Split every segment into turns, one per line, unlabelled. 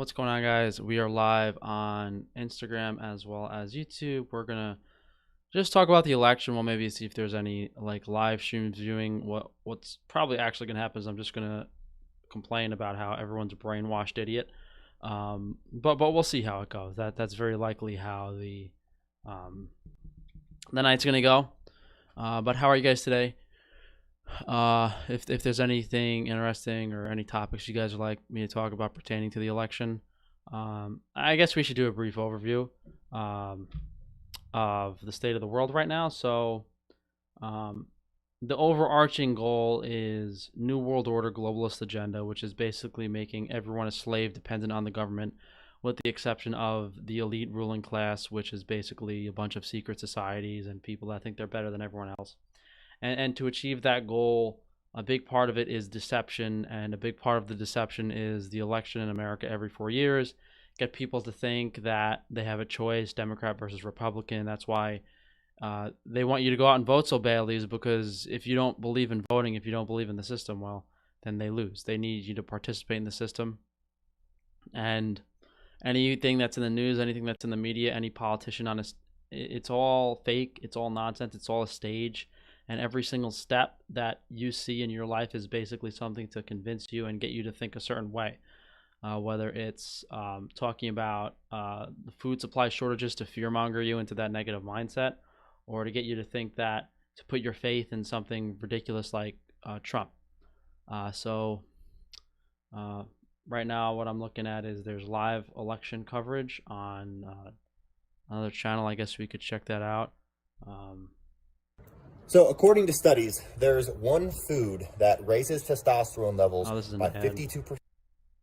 What's going on, guys? We are live on Instagram as well as YouTube. We're gonna just talk about the election. We'll maybe see if there's any like live stream viewing. What's probably actually gonna happen is I'm just gonna complain about how everyone's a brainwashed idiot. But we'll see how it goes. That's very likely how the night's gonna go. But how are you guys today? If there's anything interesting or any topics you guys would like me to talk about pertaining to the election, I guess we should do a brief overview of the state of the world right now. So the overarching goal is New World Order globalist agenda, which is basically making everyone a slave dependent on the government, with the exception of the elite ruling class, which is basically a bunch of secret societies and people that think they're better than everyone else. And to achieve that goal, a big part of it is deception, and a big part of the deception is the election in America every 4 years. Get people to think that they have a choice, Democrat versus Republican. That's why they want you to go out and vote so badly, is because if you don't believe in voting, if you don't believe in the system, well, then they lose. They need you to participate in the system. And anything that's in the news, anything that's in the media, any politician on it's all fake, it's all nonsense, it's all a stage. And every single step that you see in your life is basically something to convince you and get you to think a certain way. Whether it's talking about the food supply shortages to fearmonger you into that negative mindset, or to get you to think that, to put your faith in something ridiculous like Trump. So right now what I'm looking at is there's live election coverage on another channel. I guess we could check that out.
So according to studies, there's one food that raises testosterone levels by 52%.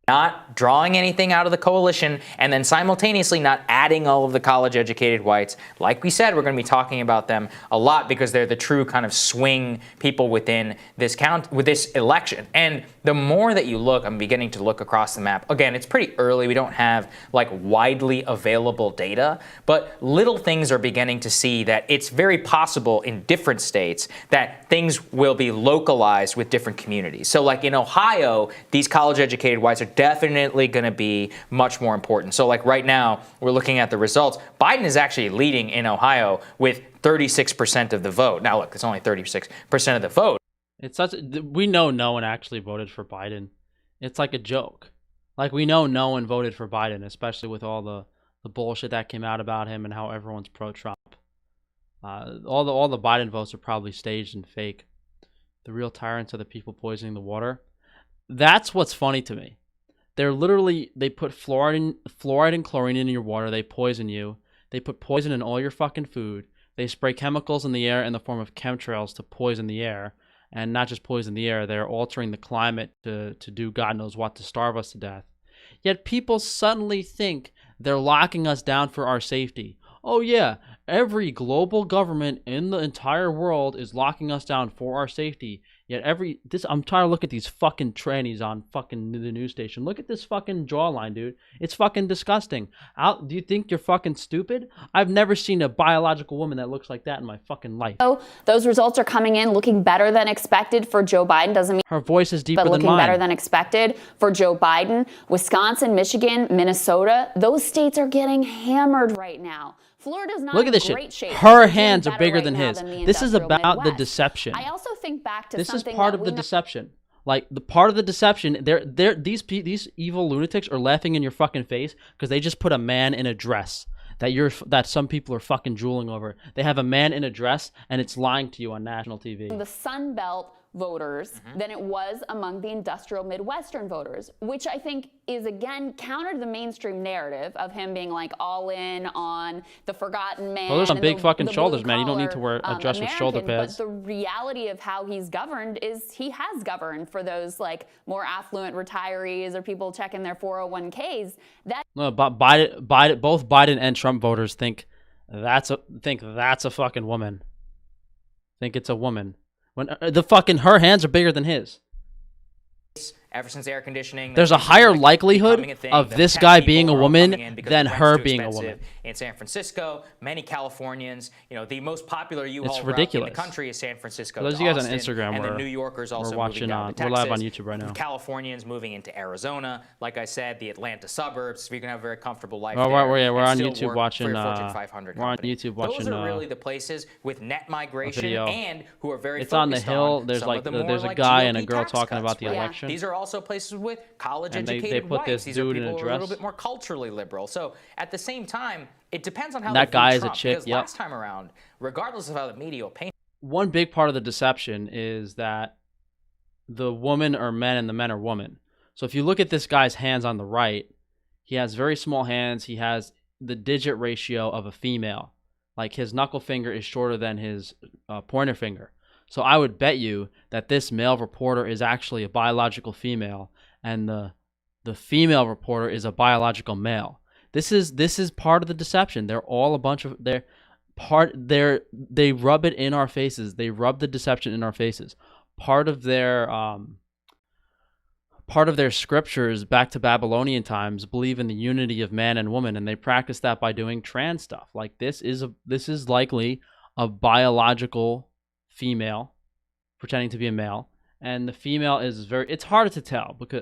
Not drawing anything out of the coalition, and then simultaneously not adding all of the college-educated whites. Like we said, we're going to be talking about them a lot because they're the true kind of swing people within this with this election. And the more that you look, I'm beginning to look across the map. Again, it's pretty early. We don't have like widely available data, but little things are beginning to see that it's very possible in different states that things will be localized with different communities. So like in Ohio, these college-educated whites are definitely going to be much more important. So like right now, we're looking at the results. Biden is actually leading in Ohio with 36% of the vote. Now look, it's only 36% of the vote.
We know no one actually voted for Biden. It's like a joke. Like, we know no one voted for Biden, especially with all the bullshit that came out about him and how everyone's pro-Trump. All the Biden votes are probably staged and fake. The real tyrants are the people poisoning the water. That's what's funny to me. They put fluoride and chlorine in your water. They poison you. They put poison in all your fucking food. They spray chemicals in the air in the form of chemtrails to poison the air. And not just poison the air, they're altering the climate to do God knows what, to starve us to death. Yet people suddenly think they're locking us down for our safety. Oh yeah, every global government in the entire world is locking us down for our safety. Yet I'm trying to look at these fucking trannies on fucking the news station. Look at this fucking jawline, dude. It's fucking disgusting. Do you think you're fucking stupid? I've never seen a biological woman that looks like that in my fucking life.
So those results are coming in looking better than expected for Joe Biden. Doesn't mean
her voice is deeper than mine.
But looking better than expected for Joe Biden. Wisconsin, Michigan, Minnesota, those states are getting hammered right now. Florida's not in great shape.
Her hands are bigger than his. This is about the deception.
I also think back to
this
something
is part of the deception. Like, the part of the deception, these evil lunatics are laughing in your fucking face because they just put a man in a dress that some people are fucking drooling over. They have a man in a dress and it's lying to you on national TV.
The Sun Belt voters than it was among the industrial Midwestern voters, which I think is, again, counter to the mainstream narrative of him being like all in on the forgotten man.
Well, there's some big fucking shoulders, man. You don't need to wear a dress with shoulder pads.
But the reality of how he's governed is he has governed for those like more affluent retirees or people checking their 401ks.
No, but both Biden and Trump voters think that's a fucking woman. Think it's a woman. When her hands are bigger than his.
ever since air conditioning.
There's a higher likelihood of this guy being a woman than her being a woman.
In San Francisco, many Californians, the most popular U-Haul route in the country is San Francisco.
Those of you guys on Instagram,
and the New Yorkers also
watching
moving down to Texas.
We're live on YouTube right now.
Californians moving into Arizona, like I said, the Atlanta suburbs, so you can have a very comfortable life.
Oh,
there.
We're on YouTube watching.
We're on
YouTube watching.
Those are really the places with net migration and who are very.
It's on the hill. There's there's a guy and a girl talking about the election.
These are also places with college-educated
they put
whites.
this dude in a dress.
A little bit more culturally liberal. So at the same time, it depends on how
that guy is
Trump,
a chick.
Because last time around, regardless of how the media will paint.
One big part of the deception is that the women are men and the men are women. So if you look at this guy's hands on the right, he has very small hands. He has the digit ratio of a female. Like his knuckle finger is shorter than his pointer finger. So I would bet you that this male reporter is actually a biological female, and the female reporter is a biological male. This is part of the deception. They're all a bunch of they rub it in our faces. They rub the deception in our faces. Part of their scriptures back to Babylonian times believe in the unity of man and woman, and they practice that by doing trans stuff. Like this is likely a biological female pretending to be a male, and the female is it's harder to tell because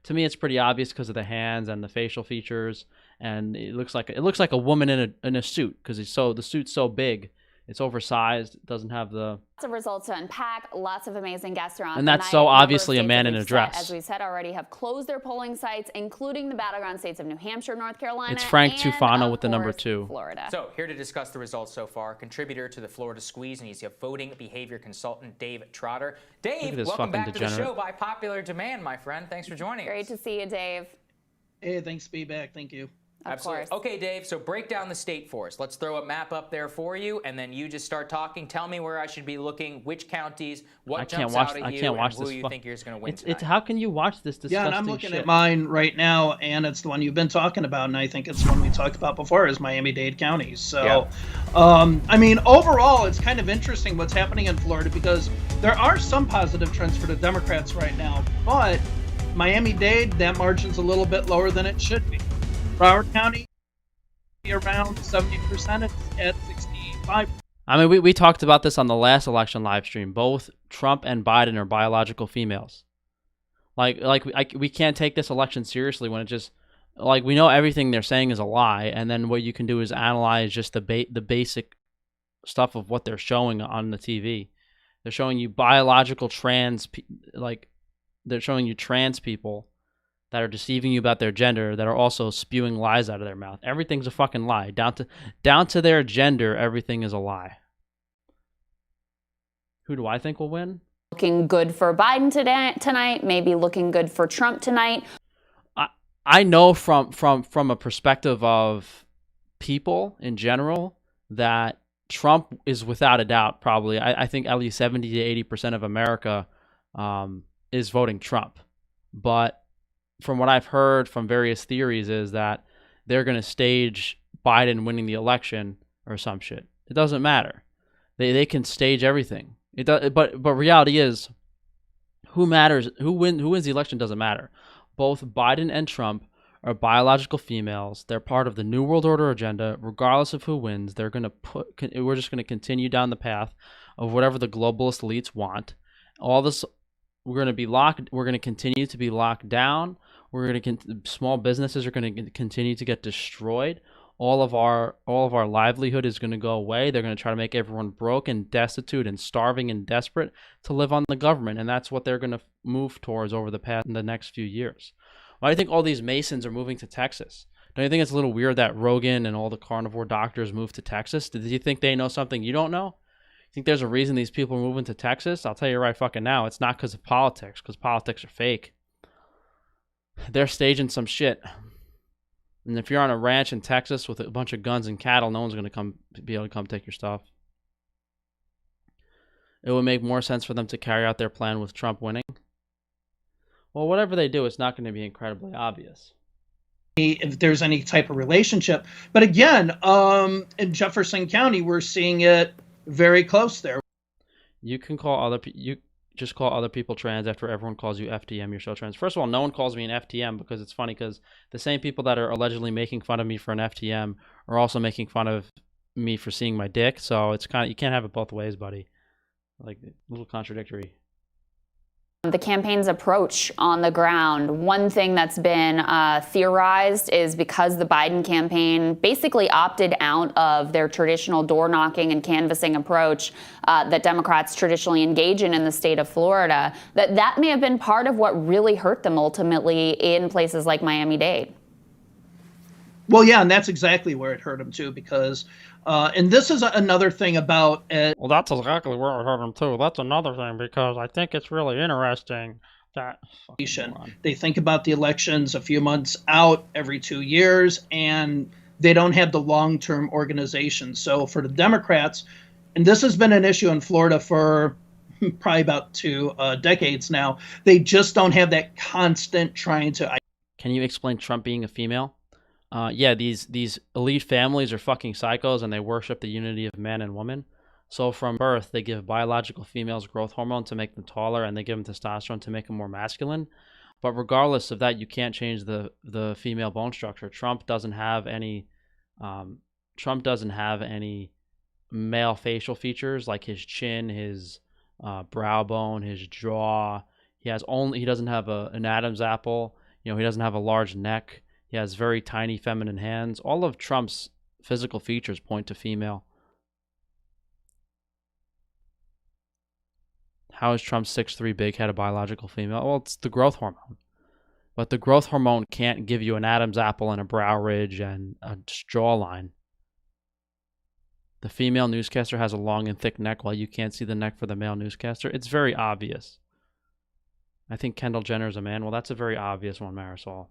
to me it's pretty obvious because of the hands and the facial features, and it looks like a woman in a suit because the suit's so big. It's oversized. It doesn't have the...
Lots of results to unpack. Lots of amazing guests are on
and that's so obviously a man in a dress.
As we said already, have closed their polling sites, including the battleground states of New Hampshire, North Carolina,
it's Frank
and
Tufano with the number 2.
Florida.
So here to discuss the results so far, contributor to the Florida Squeeze, and he's a voting behavior consultant, Dave Trotter. Dave, welcome back to the show by popular demand, my friend. Thanks for joining us.
Great to see you, Dave.
Hey, thanks to be back. Thank you.
Absolutely. Okay, Dave, so break down the state for us. Let's throw a map up there for you, and then you just start talking. Tell me where I should be looking, which counties, what jumps out at you, and who you think is going to win tonight.
How can you watch this disgusting
shit? Yeah, and I'm looking at mine right now, and it's the one you've been talking about, and I think it's the one we talked about before, is Miami-Dade counties. So, overall, it's kind of interesting what's happening in Florida because there are some positive trends for the Democrats right now, but Miami-Dade, that margin's a little bit lower than it should be. Broward County, around 70%, it's at 65%.
We talked about this on the last election live stream. Both Trump and Biden are biological females. We can't take this election seriously when it just we know everything they're saying is a lie, and then what you can do is analyze just the basic stuff of what they're showing on the TV. They're showing you biological trans they're showing you trans people that are deceiving you about their gender, that are also spewing lies out of their mouth. Everything's a fucking lie. Down to their gender, everything is a lie. Who do I think will win?
Looking good for Biden tonight, maybe looking good for Trump tonight.
I know from a perspective of people in general that Trump is without a doubt probably, I think at least 70 to 80% of America is voting Trump. But from what I've heard from various theories is that they're going to stage Biden winning the election or some shit. It doesn't matter. They can stage everything. It does, but reality is, who wins the election doesn't matter. Both Biden and Trump are biological females. They're part of the New World Order agenda. Regardless of who wins, we're just going to continue down the path of whatever the globalist elites want. All this, we're going to continue to be locked down. Small businesses are going to continue to get destroyed. All of our livelihood is going to go away. They're going to try to make everyone broke and destitute and starving and desperate to live on the government, and that's what they're going to move towards over the next few years. Why do you think all these Masons are moving to Texas? Don't you think it's a little weird that Rogan and all the carnivore doctors moved to Texas? Do you think they know something you don't know? You think there's a reason these people are moving to Texas? I'll tell you right fucking now, it's not because of politics, because politics are fake. They're staging some shit. And if you're on a ranch in Texas with a bunch of guns and cattle, no one's going to be able to come take your stuff. It would make more sense for them to carry out their plan with Trump winning. Well, whatever they do, it's not going to be incredibly obvious.
If there's any type of relationship. But again, in Jefferson County, we're seeing it very close there.
You can call other people. just call other people trans after everyone calls you FTM. You're so trans. First of all, no one calls me an FTM because it's funny because the same people that are allegedly making fun of me for an FTM are also making fun of me for seeing my dick. So it's kind of, you can't have it both ways, buddy. Like, a little contradictory.
The campaign's approach on the ground. One thing that's been theorized is because the Biden campaign basically opted out of their traditional door knocking and canvassing approach that Democrats traditionally engage in the state of Florida, that may have been part of what really hurt them ultimately in places like Miami-Dade.
Well, yeah, and that's exactly where it hurt them too, because and this is another thing about
well, that's exactly where it hurt them too. That's another thing, because I think it's really interesting that
they think about the elections a few months out every 2 years, and they don't have the long-term organization. So for the Democrats, and this has been an issue in Florida for probably about 2 decades now, they just don't have that constant trying to.
Can you explain Trump being a female? Yeah, these elite families are fucking psychos, and they worship the unity of man and woman. So from birth, they give biological females growth hormone to make them taller, and they give them testosterone to make them more masculine. But regardless of that, you can't change the female bone structure. Trump doesn't have any male facial features like his chin, his brow bone, his jaw. He doesn't have an Adam's apple. You know, he doesn't have a large neck. He has very tiny feminine hands. All of Trump's physical features point to female. How is Trump 6'3" big-headed biological female? Well, it's the growth hormone. But the growth hormone can't give you an Adam's apple and a brow ridge and a jawline. The female newscaster has a long and thick neck while you can't see the neck for the male newscaster. It's very obvious. I think Kendall Jenner is a man. Well, that's a very obvious one, Marisol.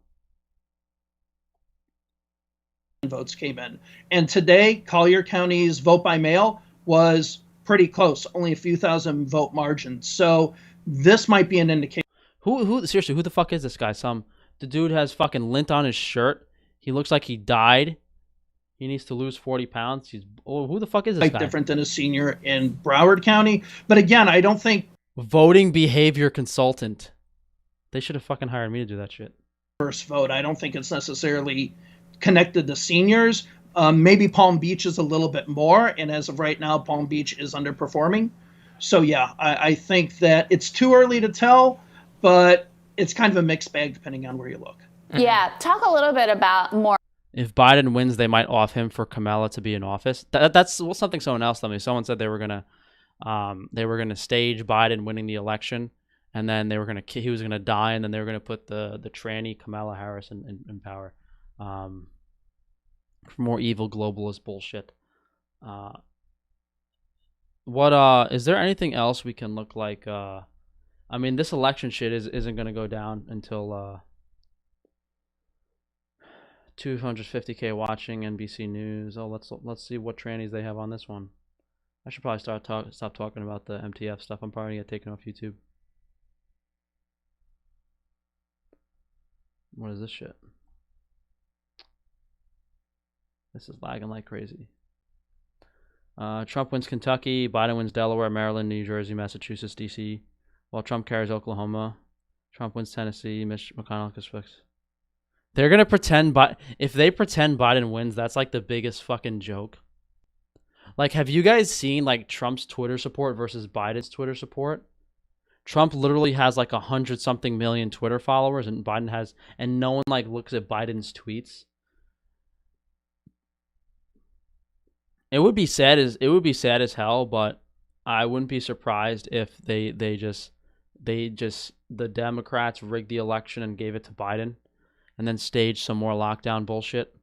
Votes came in. And today, Collier County's vote by mail was pretty close, only a few thousand vote margin. So this might be an indication.
Seriously, who the fuck is this guy? The dude has fucking lint on his shirt. He looks like he died. He needs to lose 40 pounds. Who the fuck is this guy?
Different than a senior in Broward County. But again, I don't think.
Voting behavior consultant. They should have fucking hired me to do that shit.
First vote. I don't think it's necessarily connected to seniors. Maybe Palm Beach is a little bit more, and as of right now, Palm Beach is underperforming. So yeah, I think that it's too early to tell, but it's kind of a mixed bag depending on where you look.
Yeah, talk a little bit about more.
If Biden wins, they might off him for Kamala to be in office. That's something someone else told me. Someone said they were gonna stage Biden winning the election, and then he was gonna die, and then they were gonna put the tranny Kamala Harris in power. For more evil globalist bullshit. Is there anything else we can look like? I mean, this election shit isn't gonna go down until 250K watching NBC News. Oh, let's see what trannies they have on this one. I should probably stop talking about the MTF stuff. I'm probably gonna get taken off YouTube. What is this shit? This is lagging like crazy. Trump wins Kentucky, Biden wins Delaware, Maryland, New Jersey, Massachusetts, D.C., while Trump carries Oklahoma. Trump wins Tennessee, Mitch McConnell expects. They're going to pretend, if they pretend Biden wins, that's like the biggest fucking joke. Like, have you guys seen like Trump's Twitter support versus Biden's Twitter support? Trump literally has like 100-something million Twitter followers, and no one like looks at Biden's tweets. It would be sad as hell, but I wouldn't be surprised if the Democrats rigged the election and gave it to Biden, and then staged some more lockdown bullshit.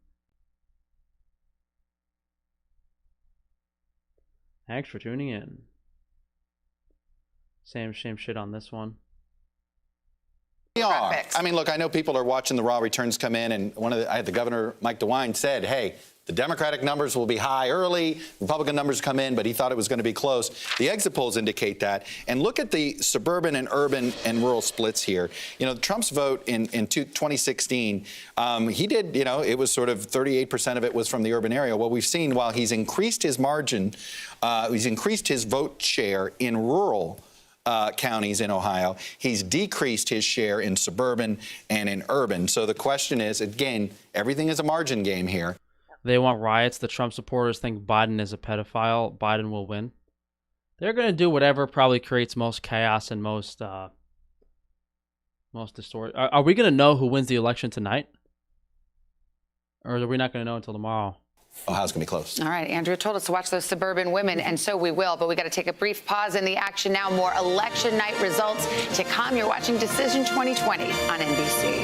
Thanks for tuning in. Same shit on this one.
I mean, look, I know people are watching the raw returns come in, and the governor, Mike DeWine, said, hey, the Democratic numbers will be high early, Republican numbers come in, but he thought it was going to be close. The exit polls indicate that. And look at the suburban and urban and rural splits here. You know, Trump's vote in 2016, he did, it was sort of 38% of it was from the urban area. Well, we've seen while he's increased his margin, he's increased his vote share in rural counties in Ohio. He's decreased his share in suburban and in urban. So the question is, again, everything is a margin game here.
They want riots. The Trump supporters think Biden is a pedophile. Biden will win. They're going to do whatever probably creates most chaos and most distorted. Are we going to know who wins the election tonight? Or are we not going to know until tomorrow?
Ohio's going to be close.
All right, Andrew told us to watch those suburban women, and so we will. But we got to take a brief pause in the action now. More election night results to come. You're watching Decision 2020 on NBC.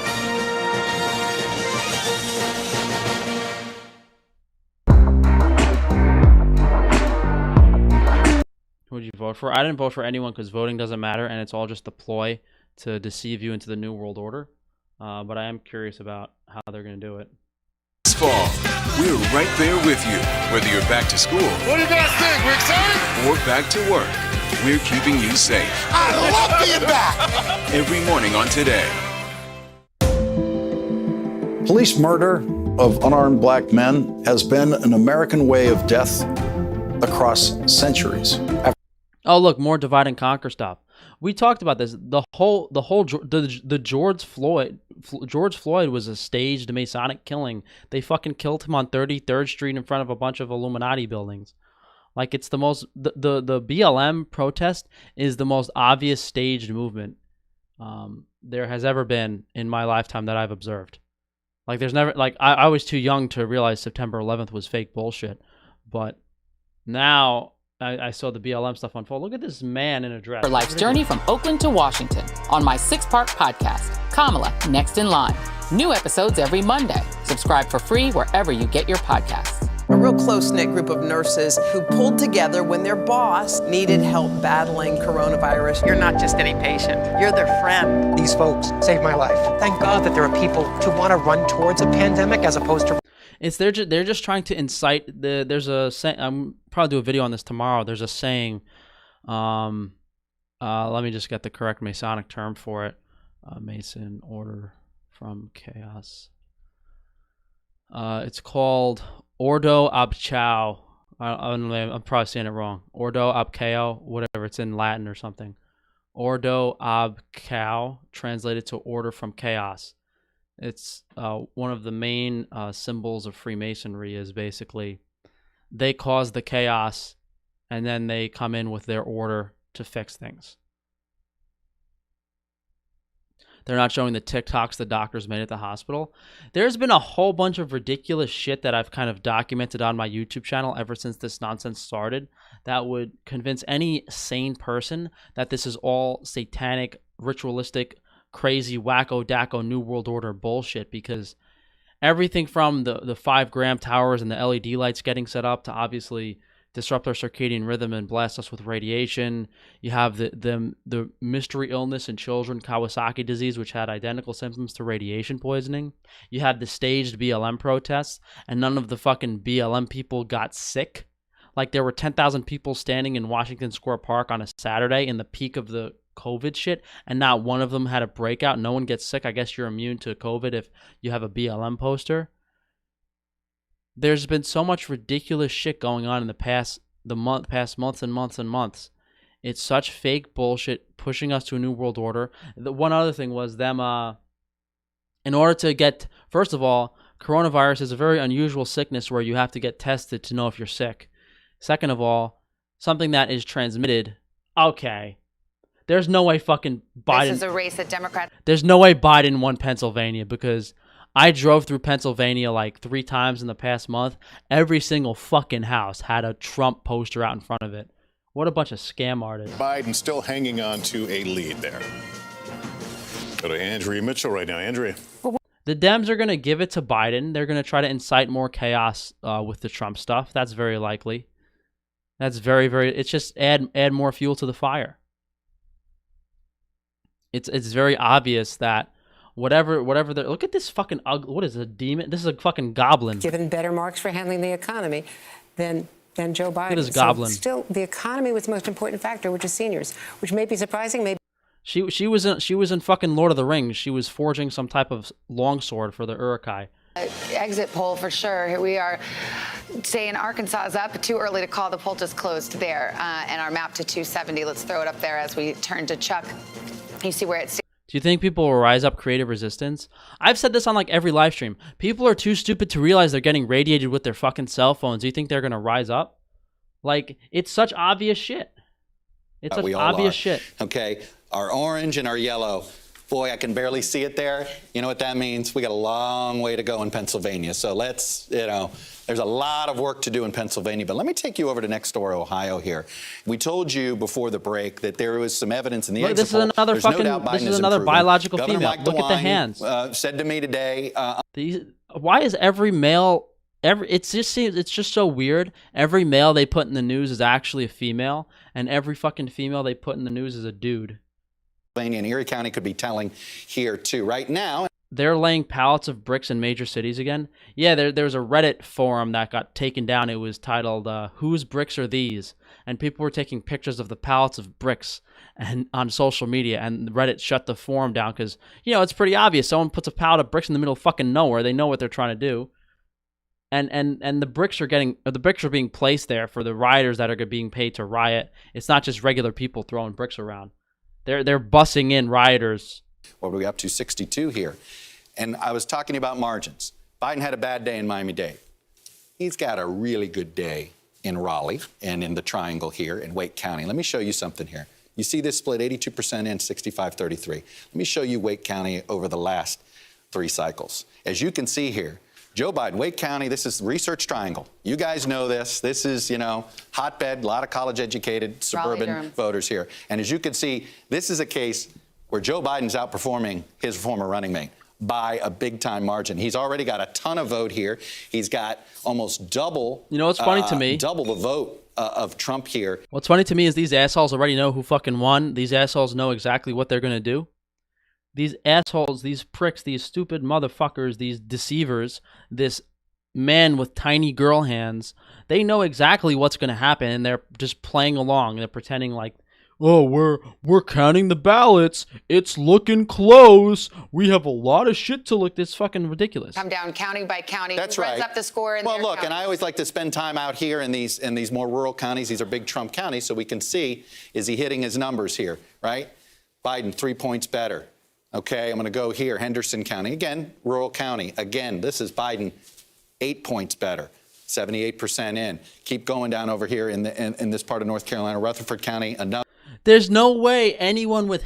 Who would you vote for? I didn't vote for anyone because voting doesn't matter, and it's all just a ploy to deceive you into the New World Order. But I am curious about how they're going to do it.
This fall, we're right there with you. Whether you're back to school,
what do you guys think? We're excited?
Or back to work, we're keeping you safe.
I love being back.
Every morning on Today.
Police murder of unarmed black men has been an American way of death across centuries.
Oh, look, more divide and conquer stuff. We talked about this. The George Floyd was a staged Masonic killing. They fucking killed him on 33rd Street in front of a bunch of Illuminati buildings. Like, it's the most, the BLM protest is the most obvious staged movement there has ever been in my lifetime that I've observed. Like, there's never, like, I was too young to realize September 11th was fake bullshit. But now I saw the BLM stuff unfold. Look at this man in a dress.
For life's journey from Oakland to Washington on my 6-part podcast, Kamala, Next in Line. New episodes every Monday. Subscribe for free wherever you get your podcasts.
A real close-knit group of nurses who pulled together when their boss needed help battling coronavirus.
You're not just any patient. You're their friend.
These folks saved my life. Thank God that there are people who want to run towards a pandemic as opposed to...
They're just trying to incite there's a saying, I'm probably do a video on this tomorrow. There's a saying, let me just get the correct Masonic term for it. Mason order from chaos. It's called Ordo ab chao. I'm probably saying it wrong. Ordo ab chao, whatever. It's in Latin or something. Ordo ab chao, translated to order from chaos. It's one of the main symbols of Freemasonry is basically they cause the chaos and then they come in with their order to fix things. They're not showing the TikToks the doctors made at the hospital. There's been a whole bunch of ridiculous shit that I've kind of documented on my YouTube channel ever since this nonsense started that would convince any sane person that this is all satanic, ritualistic, crazy wacko dacko New World Order bullshit, because everything from the 5-gram towers and the LED lights getting set up to obviously disrupt our circadian rhythm and blast us with radiation. You have the mystery illness in children, Kawasaki disease, which had identical symptoms to radiation poisoning. You have the staged BLM protests, and none of the fucking BLM people got sick. Like, there were 10,000 people standing in Washington Square Park on a Saturday in the peak of the COVID shit, and not one of them had a breakout. No one gets sick. I guess you're immune to COVID if you have a BLM poster. There's been so much ridiculous shit going on in the past months and months and months. It's such fake bullshit pushing us to a new world order. The one other thing was them in order to get, first of all, coronavirus is a very unusual sickness where you have to get tested to know if you're sick. Second of all, something that is transmitted, okay. There's no way fucking Biden.
This is a race that Democrats.
There's no way Biden won Pennsylvania, because I drove through Pennsylvania like 3 times in the past month. Every single fucking house had a Trump poster out in front of it. What a bunch of scam artists.
Biden still hanging on to a lead there. Go to Andrea Mitchell right now. Andrea.
The Dems are going to give it to Biden. They're going to try to incite more chaos with the Trump stuff. That's very likely. That's very, very... It's just add more fuel to the fire. It's very obvious that whatever look at this fucking ugly, what is it, a demon? This is a fucking goblin.
Given better marks for handling the economy than Joe Biden.
Look at this goblin.
So still, the economy was the most important factor, which is seniors, which may be surprising. Maybe
she was in fucking Lord of the Rings. She was forging some type of longsword for the Uruk-hai.
Exit poll for sure. Here we are saying Arkansas is up. Too early to call. The poll just closed there. And our map to 270. Let's throw it up there as we turn to Chuck. You see where it's.
Do you think people will rise up creative resistance? I've said this on like every live stream. People are too stupid to realize they're getting radiated with their fucking cell phones. Do you think they're going to rise up? Like, it's such obvious shit. It's such obvious shit.
Okay, our orange and our yellow. Boy, I can barely see it there. You know what that means? We got a long way to go in Pennsylvania. So let's, there's a lot of work to do in Pennsylvania. But let me take you over to next door, Ohio here. We told you before the break that there was some evidence in the exit poll.
This is another biological
Governor
female.
Mike
Look at the
DeWine,
hands.
Said to me today.
Why is every male... It's just so weird. Every male they put in the news is actually a female. And every fucking female they put in the news is a dude.
And Erie County could be telling here too. Right now,
they're laying pallets of bricks in major cities again. Yeah, there was a Reddit forum that got taken down. It was titled "Whose Bricks Are These?" and people were taking pictures of the pallets of bricks and on social media. And Reddit shut the forum down because it's pretty obvious. Someone puts a pallet of bricks in the middle of fucking nowhere. They know what they're trying to do. And the bricks are being placed there for the rioters that are being paid to riot. It's not just regular people throwing bricks around. They're bussing in rioters.
What are we up to? 62 here. And I was talking about margins. Biden had a bad day in Miami-Dade. He's got a really good day in Raleigh and in the triangle here in Wake County. Let me show you something here. You see this split 82% in, 65-33. Let me show you Wake County over the last 3 cycles. As you can see here, Joe Biden, Wake County, this is Research Triangle. You guys know this. This is, hotbed, a lot of college-educated suburban voters here. And as you can see, this is a case where Joe Biden's outperforming his former running mate by a big-time margin. He's already got a ton of vote here. He's got almost double.
You know what's funny to me?
Double the vote of Trump here.
What's funny to me is these assholes already know who fucking won. These assholes know exactly what they're going to do. These assholes, these pricks, these stupid motherfuckers, these deceivers, this man with tiny girl hands, they know exactly what's going to happen, and they're just playing along. They're pretending like, oh, we're counting the ballots. It's looking close. We have a lot of shit to look. This fucking ridiculous.
Come down county by county.
That's
Who
right.
runs up the score in
well,
their
look,
counties?
and I always like to spend time out here in these more rural counties. These are big Trump counties, so we can see, is he hitting his numbers here, right? Biden, 3 points better. Okay, I'm going to go here, Henderson County. Again, rural county. Again, this is Biden, 8 points better, 78% in. Keep going down over here in this part of North Carolina, Rutherford County, another.
There's no way anyone with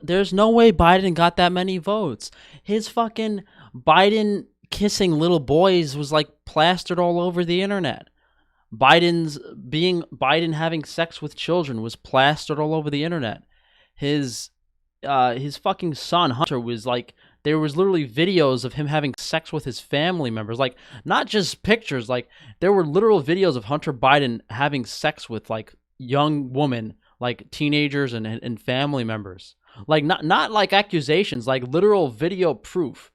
there's no way Biden got that many votes. His fucking Biden kissing little boys was like plastered all over the internet. Biden having sex with children was plastered all over the internet. His fucking son Hunter was like, there was literally videos of him having sex with his family members, like not just pictures, like there were literal videos of Hunter Biden having sex with like young women, like teenagers and family members, like not like accusations, like literal video proof.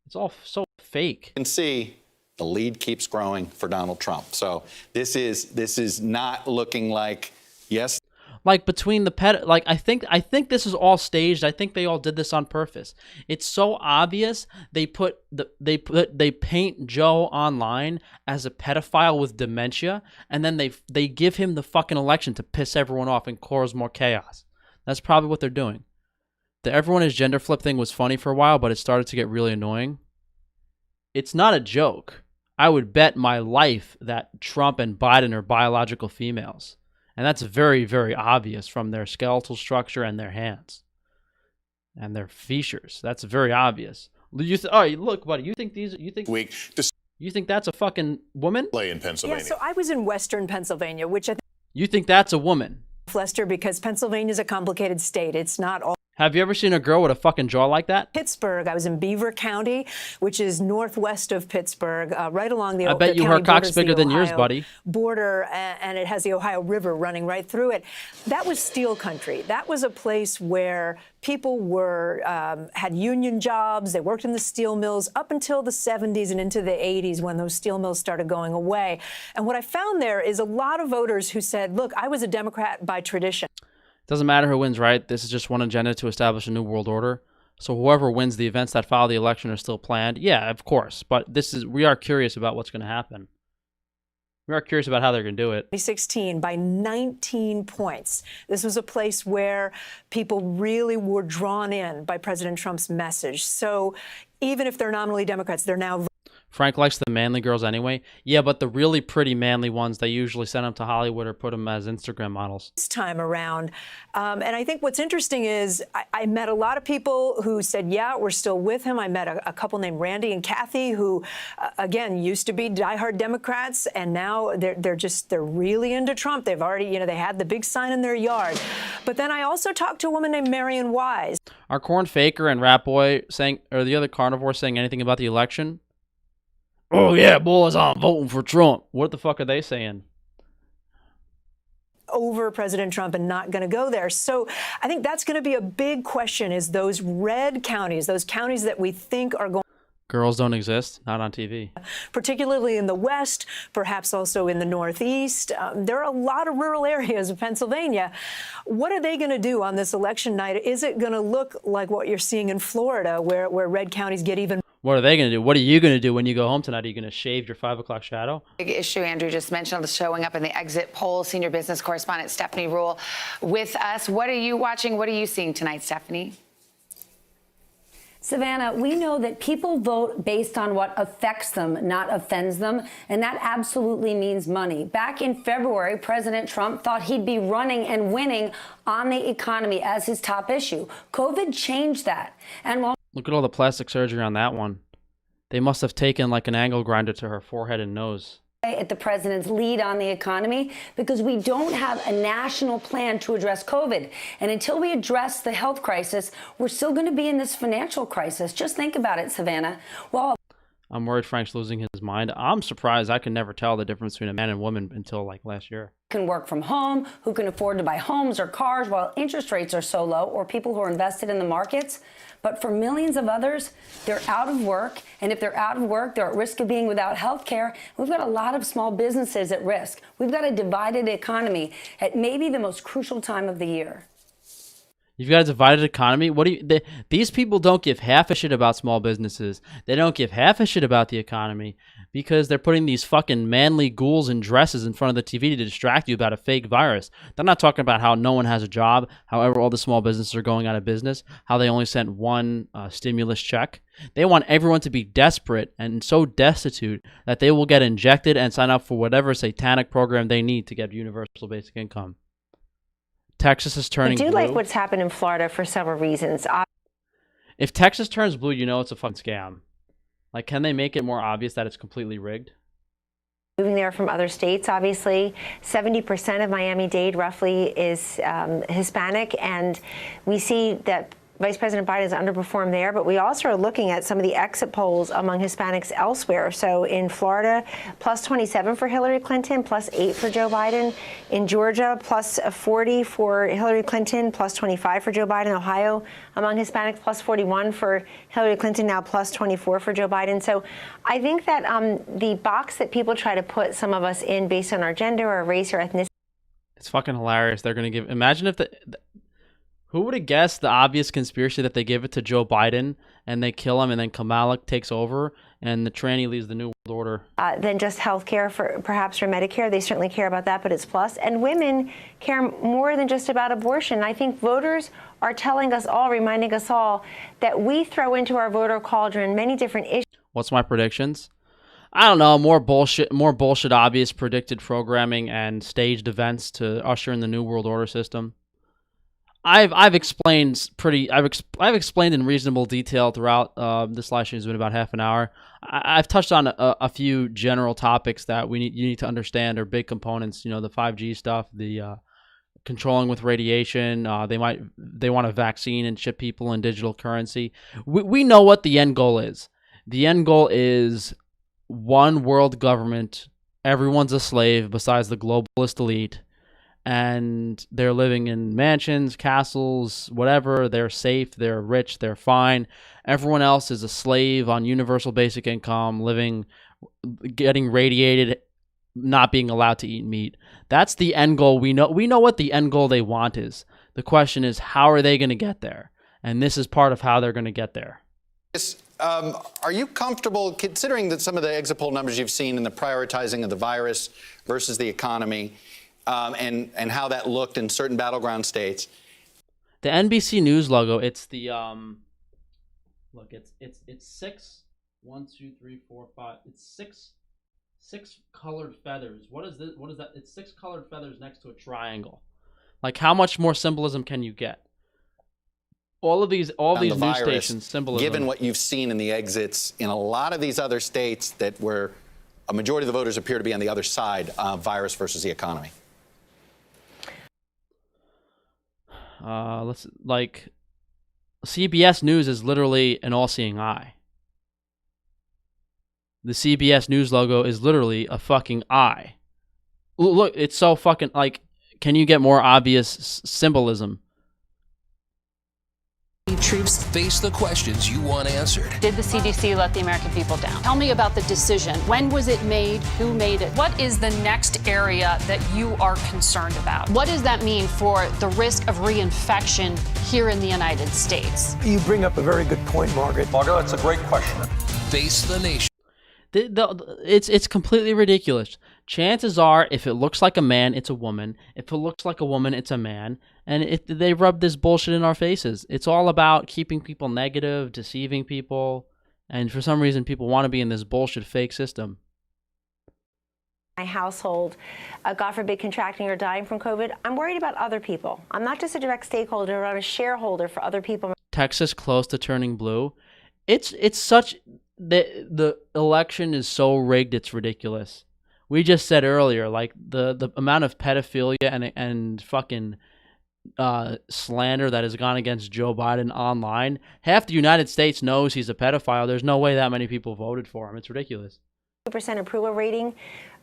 It's all so fake.
You can see the lead keeps growing for Donald Trump. So this is not looking like, yes.
Like between the like I think this is all staged. I think they all did this on purpose. It's so obvious. They paint Joe online as a pedophile with dementia, and then they give him the fucking election to piss everyone off and cause more chaos. That's probably what they're doing. The everyone is gender flip thing was funny for a while, but it started to get really annoying. It's not a joke. I would bet my life that Trump and Biden are biological females. And that's very, very obvious from their skeletal structure and their hands and their features. That's very obvious. All right, look, buddy. You think that's a fucking woman?
Play in Pennsylvania.
Yeah, so I was in Western Pennsylvania, which I think.
You think that's a woman?
Lester, because Pennsylvania is a complicated state. It's not all.
Have you ever seen a girl with a fucking jaw like that?
Pittsburgh. I was in Beaver County, which is northwest of Pittsburgh, right along the.
I bet her cock's bigger than yours, buddy.
Border, and it has the Ohio River running right through it. That was steel country. That was a place where people were had union jobs. They worked in the steel mills up until the 70s and into the 80s when those steel mills started going away. And what I found there is a lot of voters who said, "Look, I was a Democrat by tradition."
Doesn't matter who wins, right? This is just one agenda to establish a new world order. So whoever wins, the events that follow the election are still planned. Yeah, of course. But we are curious about what's going to happen. We are curious about how they're going to do it.
2016 by 19 points. This was a place where people really were drawn in by President Trump's message. So even if they're nominally Democrats, they're now.
Frank likes the manly girls anyway. Yeah, but the really pretty manly ones, they usually send them to Hollywood or put them as Instagram models.
This time around. And I think what's interesting is I met a lot of people who said, yeah, we're still with him. I met a couple named Randy and Kathy who, again, used to be diehard Democrats. And now they're really into Trump. They've already, they had the big sign in their yard. But then I also talked to a woman named Marion Wise.
Are Corn Faker and Rat Boy saying, or the other carnivore saying anything about the election? Oh, yeah, boys, I'm voting for Trump. What the fuck are they saying?
Over President Trump and not going to go there. So I think that's going to be a big question, is those red counties, those counties that we think are going.
Girls don't exist, not on TV.
Particularly in the West, perhaps also in the Northeast. There are a lot of rural areas of Pennsylvania. What are they going to do on this election night? Is it going to look like what you're seeing in Florida, where red counties get even?
What are they going to do? What are you going to do when you go home tonight? Are you going to shave your 5 o'clock shadow?
Big issue Andrew just mentioned showing up in the exit poll. Senior business correspondent Stephanie Rule with us. What are you watching? What are you seeing tonight, Stephanie?
Savannah, we know that people vote based on what affects them, not offends them, and that absolutely means money. Back in February, President Trump thought he'd be running and winning on the economy as his top issue. COVID changed that. And while
look at all the plastic surgery on that one. They must have taken like an angle grinder to her forehead and nose.
At the president's lead on the economy, because we don't have a national plan to address COVID. And until we address the health crisis, we're still going to be in this financial crisis. Just think about it, Savannah. Well,
I'm worried Frank's losing his mind. I'm surprised I can never tell the difference between a man and woman until like last year.
Can work from home, who can afford to buy homes or cars while interest rates are so low, or people who are invested in the markets. But for millions of others, they're out of work. And if they're out of work, they're at risk of being without health care. We've got a lot of small businesses at risk. We've got a divided economy at maybe the most crucial time of the year.
You've got a divided economy? These people don't give half a shit about small businesses. They don't give half a shit about the economy because they're putting these fucking manly ghouls in dresses in front of the TV to distract you about a fake virus. They're not talking about how no one has a job, however all the small businesses are going out of business, how they only sent one stimulus check. They want everyone to be desperate and so destitute that they will get injected and sign up for whatever satanic program they need to get universal basic income. Texas is turning blue.
I do like what's happened in Florida for several reasons.
If Texas turns blue, you know it's a fucking scam. Like, can they make it more obvious that it's completely rigged?
Moving there from other states, obviously. 70% of Miami-Dade roughly is Hispanic, and we see that Vice President Biden has underperformed there, but we also are looking at some of the exit polls among Hispanics elsewhere. So in Florida, plus 27 for Hillary Clinton, plus 8 for Joe Biden. In Georgia, plus 40 for Hillary Clinton, plus 25 for Joe Biden. Ohio, among Hispanics, plus 41 for Hillary Clinton, now plus 24 for Joe Biden. So I think that the box that people try to put some of us in based on our gender or race or ethnicity.
It's fucking hilarious. They're going to give, imagine if who would have guessed the obvious conspiracy that they give it to Joe Biden and they kill him and then Kamala takes over and the tranny leads the New World Order?
Than just health care, perhaps for Medicare. They certainly care about that, but it's plus. And women care more than just about abortion. I think voters are telling us all, reminding us all, that we throw into our voter cauldron many different issues.
What's my predictions? I don't know, more bullshit, obvious predicted programming and staged events to usher in the New World Order system. I've explained in reasonable detail throughout this live stream has been about half an hour. I've touched on a few general topics that you need to understand are big components. You know, the 5G stuff, the controlling with radiation. They want a vaccine and ship people in digital currency. We know what the end goal is. The end goal is one world government. Everyone's a slave besides the globalist elite. And they're living in mansions, castles, whatever. They're safe, they're rich, they're fine. Everyone else is a slave on universal basic income, getting radiated, not being allowed to eat meat. That's the end goal. We know what the end goal they want is. The question is, how are they going to get there? And this is part of how they're going to get there.
Are you comfortable, considering that some of the exit poll numbers you've seen in the prioritizing of the virus versus the economy, and how that looked in certain battleground states?
The NBC News logo, it's the look, it's 6, 1, 2, 3, 4, 5. It's six colored feathers. What is this? What is that? It's 6 colored feathers next to a triangle. Like, how much more symbolism can you get? All these news stations, symbolism.
Given what you've seen in the exits in a lot of these other states that where a majority of the voters appear to be on the other side of virus versus the economy.
CBS News is literally an all-seeing eye. The CBS News logo is literally a fucking eye. Look, it's so fucking, like, can you get more obvious symbolism?
Troops face the questions you want answered.
Did the CDC let the American people down? Tell me about the decision. When was it made? Who made it? What is the next area that you are concerned about? What does that mean for the risk of reinfection here in the United States?
You bring up a very good point, Margaret.
Margaret, that's a great question. Face the nation.
It's completely ridiculous. Chances are, if it looks like a man, it's a woman. If it looks like a woman, it's a man. And they rub this bullshit in our faces. It's all about keeping people negative, deceiving people. And for some reason, people want to be in this bullshit fake system.
My household, God forbid, contracting or dying from COVID, I'm worried about other people. I'm not just a direct stakeholder, I'm a shareholder for other people.
Texas close to turning blue. It's such... The election is so rigged, it's ridiculous. We just said earlier, like, the amount of pedophilia and fucking slander that has gone against Joe Biden online. Half the United States knows he's a pedophile. There's no way that many people voted for him. It's ridiculous.
2% approval rating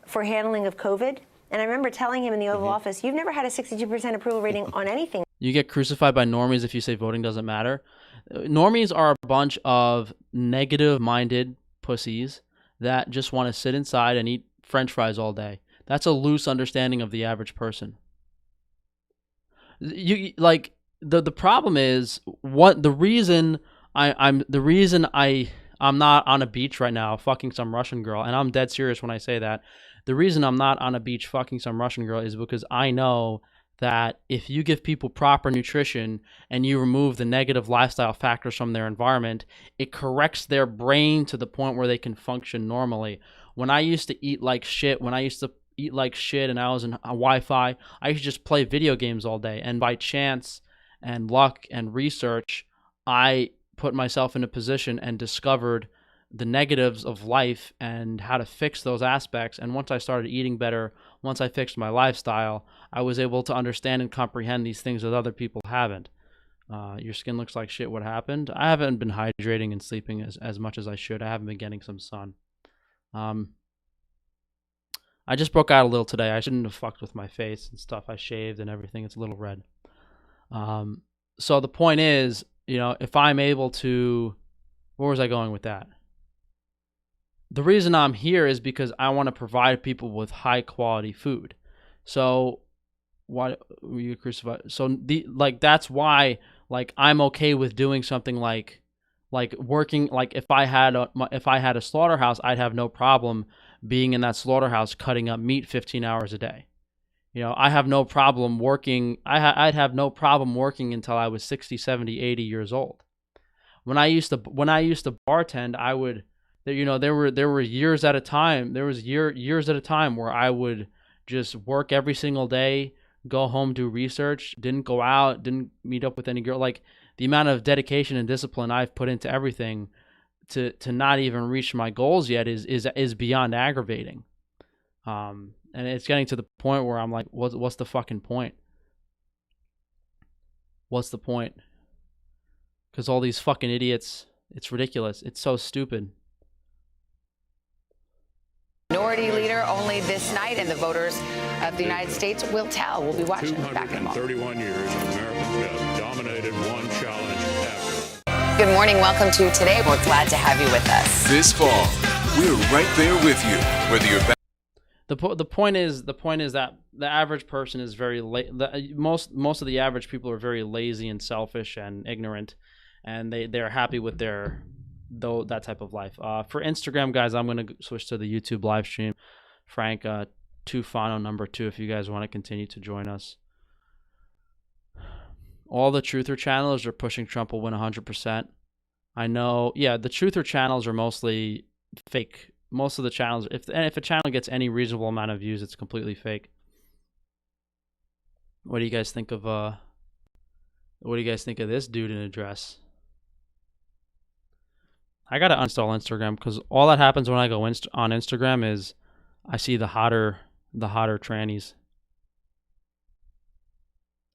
for handling of COVID. And I remember telling him in the Oval Office, you've never had a 62% approval rating on anything.
You get crucified by normies if you say voting doesn't matter. Normies are a bunch of negative-minded pussies that just want to sit inside and eat French fries all day. That's a loose understanding of the average person. The problem is the reason I'm not on a beach right now fucking some Russian girl, and I'm dead serious when I say that. The reason I'm not on a beach fucking some Russian girl is because I know that if you give people proper nutrition and you remove the negative lifestyle factors from their environment, it corrects their brain to the point where they can function normally. When I used to eat like shit, and I was in Wi-Fi, I used to just play video games all day. And by chance and luck and research, I put myself in a position and discovered the negatives of life and how to fix those aspects. And once I started eating better, once I fixed my lifestyle, I was able to understand and comprehend these things that other people haven't. Your skin looks like shit. What happened? I haven't been hydrating and sleeping as much as I should. I haven't been getting some sun. I just broke out a little today. I shouldn't have fucked with my face and stuff. I shaved and everything. It's a little red. So the point is, if I'm able to... Where was I going with that? The reason I'm here is because I want to provide people with high quality food. So why were you crucified? So that's why I'm okay with doing something like working. Like if I had a slaughterhouse, I'd have no problem being in that slaughterhouse cutting up meat 15 hours a day. I have no problem working. I'd have no problem working until I was 60, 70, 80 years old. When I used to bartend, I would. There were years at a time. There was years at a time where I would just work every single day, go home, do research, didn't go out, didn't meet up with any girl. Like the amount of dedication and discipline I've put into everything to not even reach my goals yet is beyond aggravating. And it's getting to the point where I'm like, what's the fucking point? What's the point? Because all these fucking idiots, it's ridiculous. It's so stupid.
Minority leader only this night, and the voters of the United States will tell. We'll be watching back in a moment.
231 years, Americans have dominated one challenge after.
Good morning. Welcome to Today. We're glad to have you with us.
This fall, we're right there with you, whether you're back.
The point is that the average person is very most of the average people are very lazy and selfish and ignorant, and they're happy with that type of life. For Instagram, guys, I'm gonna switch to the YouTube live stream. Frank, Tufano #2, if you guys want to continue to join us. All the truther channels are pushing Trump will win 100%. I know, yeah, the truther channels are mostly fake. Most of the channels, if a channel gets any reasonable amount of views, it's completely fake. What do you guys think of this dude in a dress? I gotta uninstall Instagram because all that happens when I go on Instagram is I see the hotter trannies.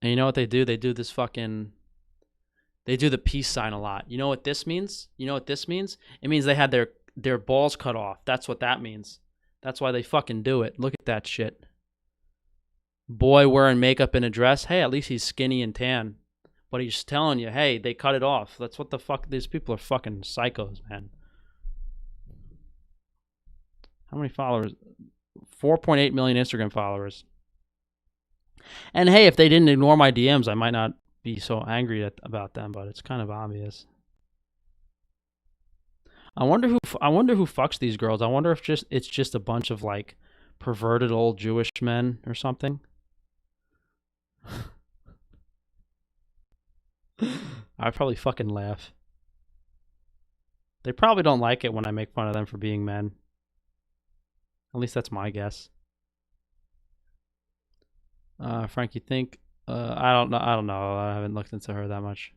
And you know what they do? They do this fucking... They do the peace sign a lot. You know what this means? It means they had their balls cut off. That's what that means. That's why they fucking do it. Look at that shit. Boy wearing makeup in a dress. Hey, at least he's skinny and tan. But he's telling you, hey, they cut it off. That's what the fuck... These people are fucking psychos, man. How many followers? 4.8 million Instagram followers. And hey, if they didn't ignore my DMs, I might not be so angry about them, but it's kind of obvious. I wonder who fucks these girls. I wonder if it's just a bunch of like perverted old Jewish men or something. I'd probably fucking laugh. They probably don't like it when I make fun of them for being men. At least that's my guess. Frank, you think? I don't know. I haven't looked into her that much.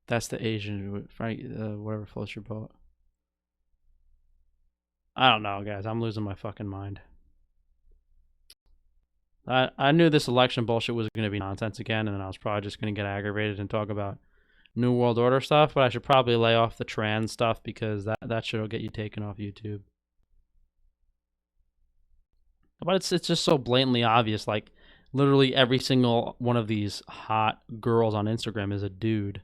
That's the Asian Frank. Whatever floats your boat. I don't know, guys. I'm losing my fucking mind. I knew this election bullshit was going to be nonsense again, and then I was probably just going to get aggravated and talk about New World Order stuff, but I should probably lay off the trans stuff because that shit will get you taken off YouTube. But it's just so blatantly obvious. Like, literally every single one of these hot girls on Instagram is a dude.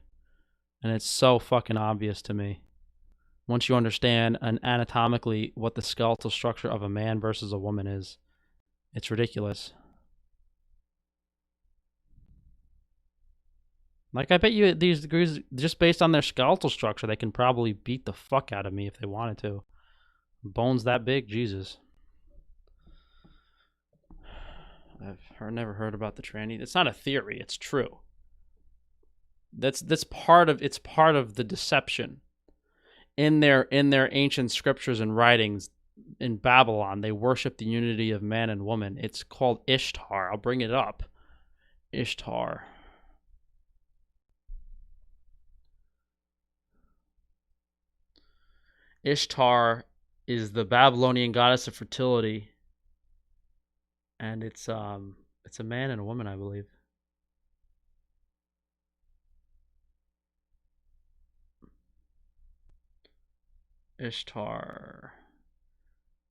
And it's so fucking obvious to me. Once you understand anatomically what the skeletal structure of a man versus a woman is, it's ridiculous. Like, I bet you these degrees, just based on their skeletal structure, they can probably beat the fuck out of me if they wanted to. Bones that big, Jesus. Never heard about the tranny. It's not a theory, it's true. That's part of the deception. In their ancient scriptures and writings in Babylon, they worship the unity of man and woman. It's called Ishtar. I'll bring it up. Ishtar. Ishtar is the Babylonian goddess of fertility, and it's a man and a woman, I believe. Ishtar,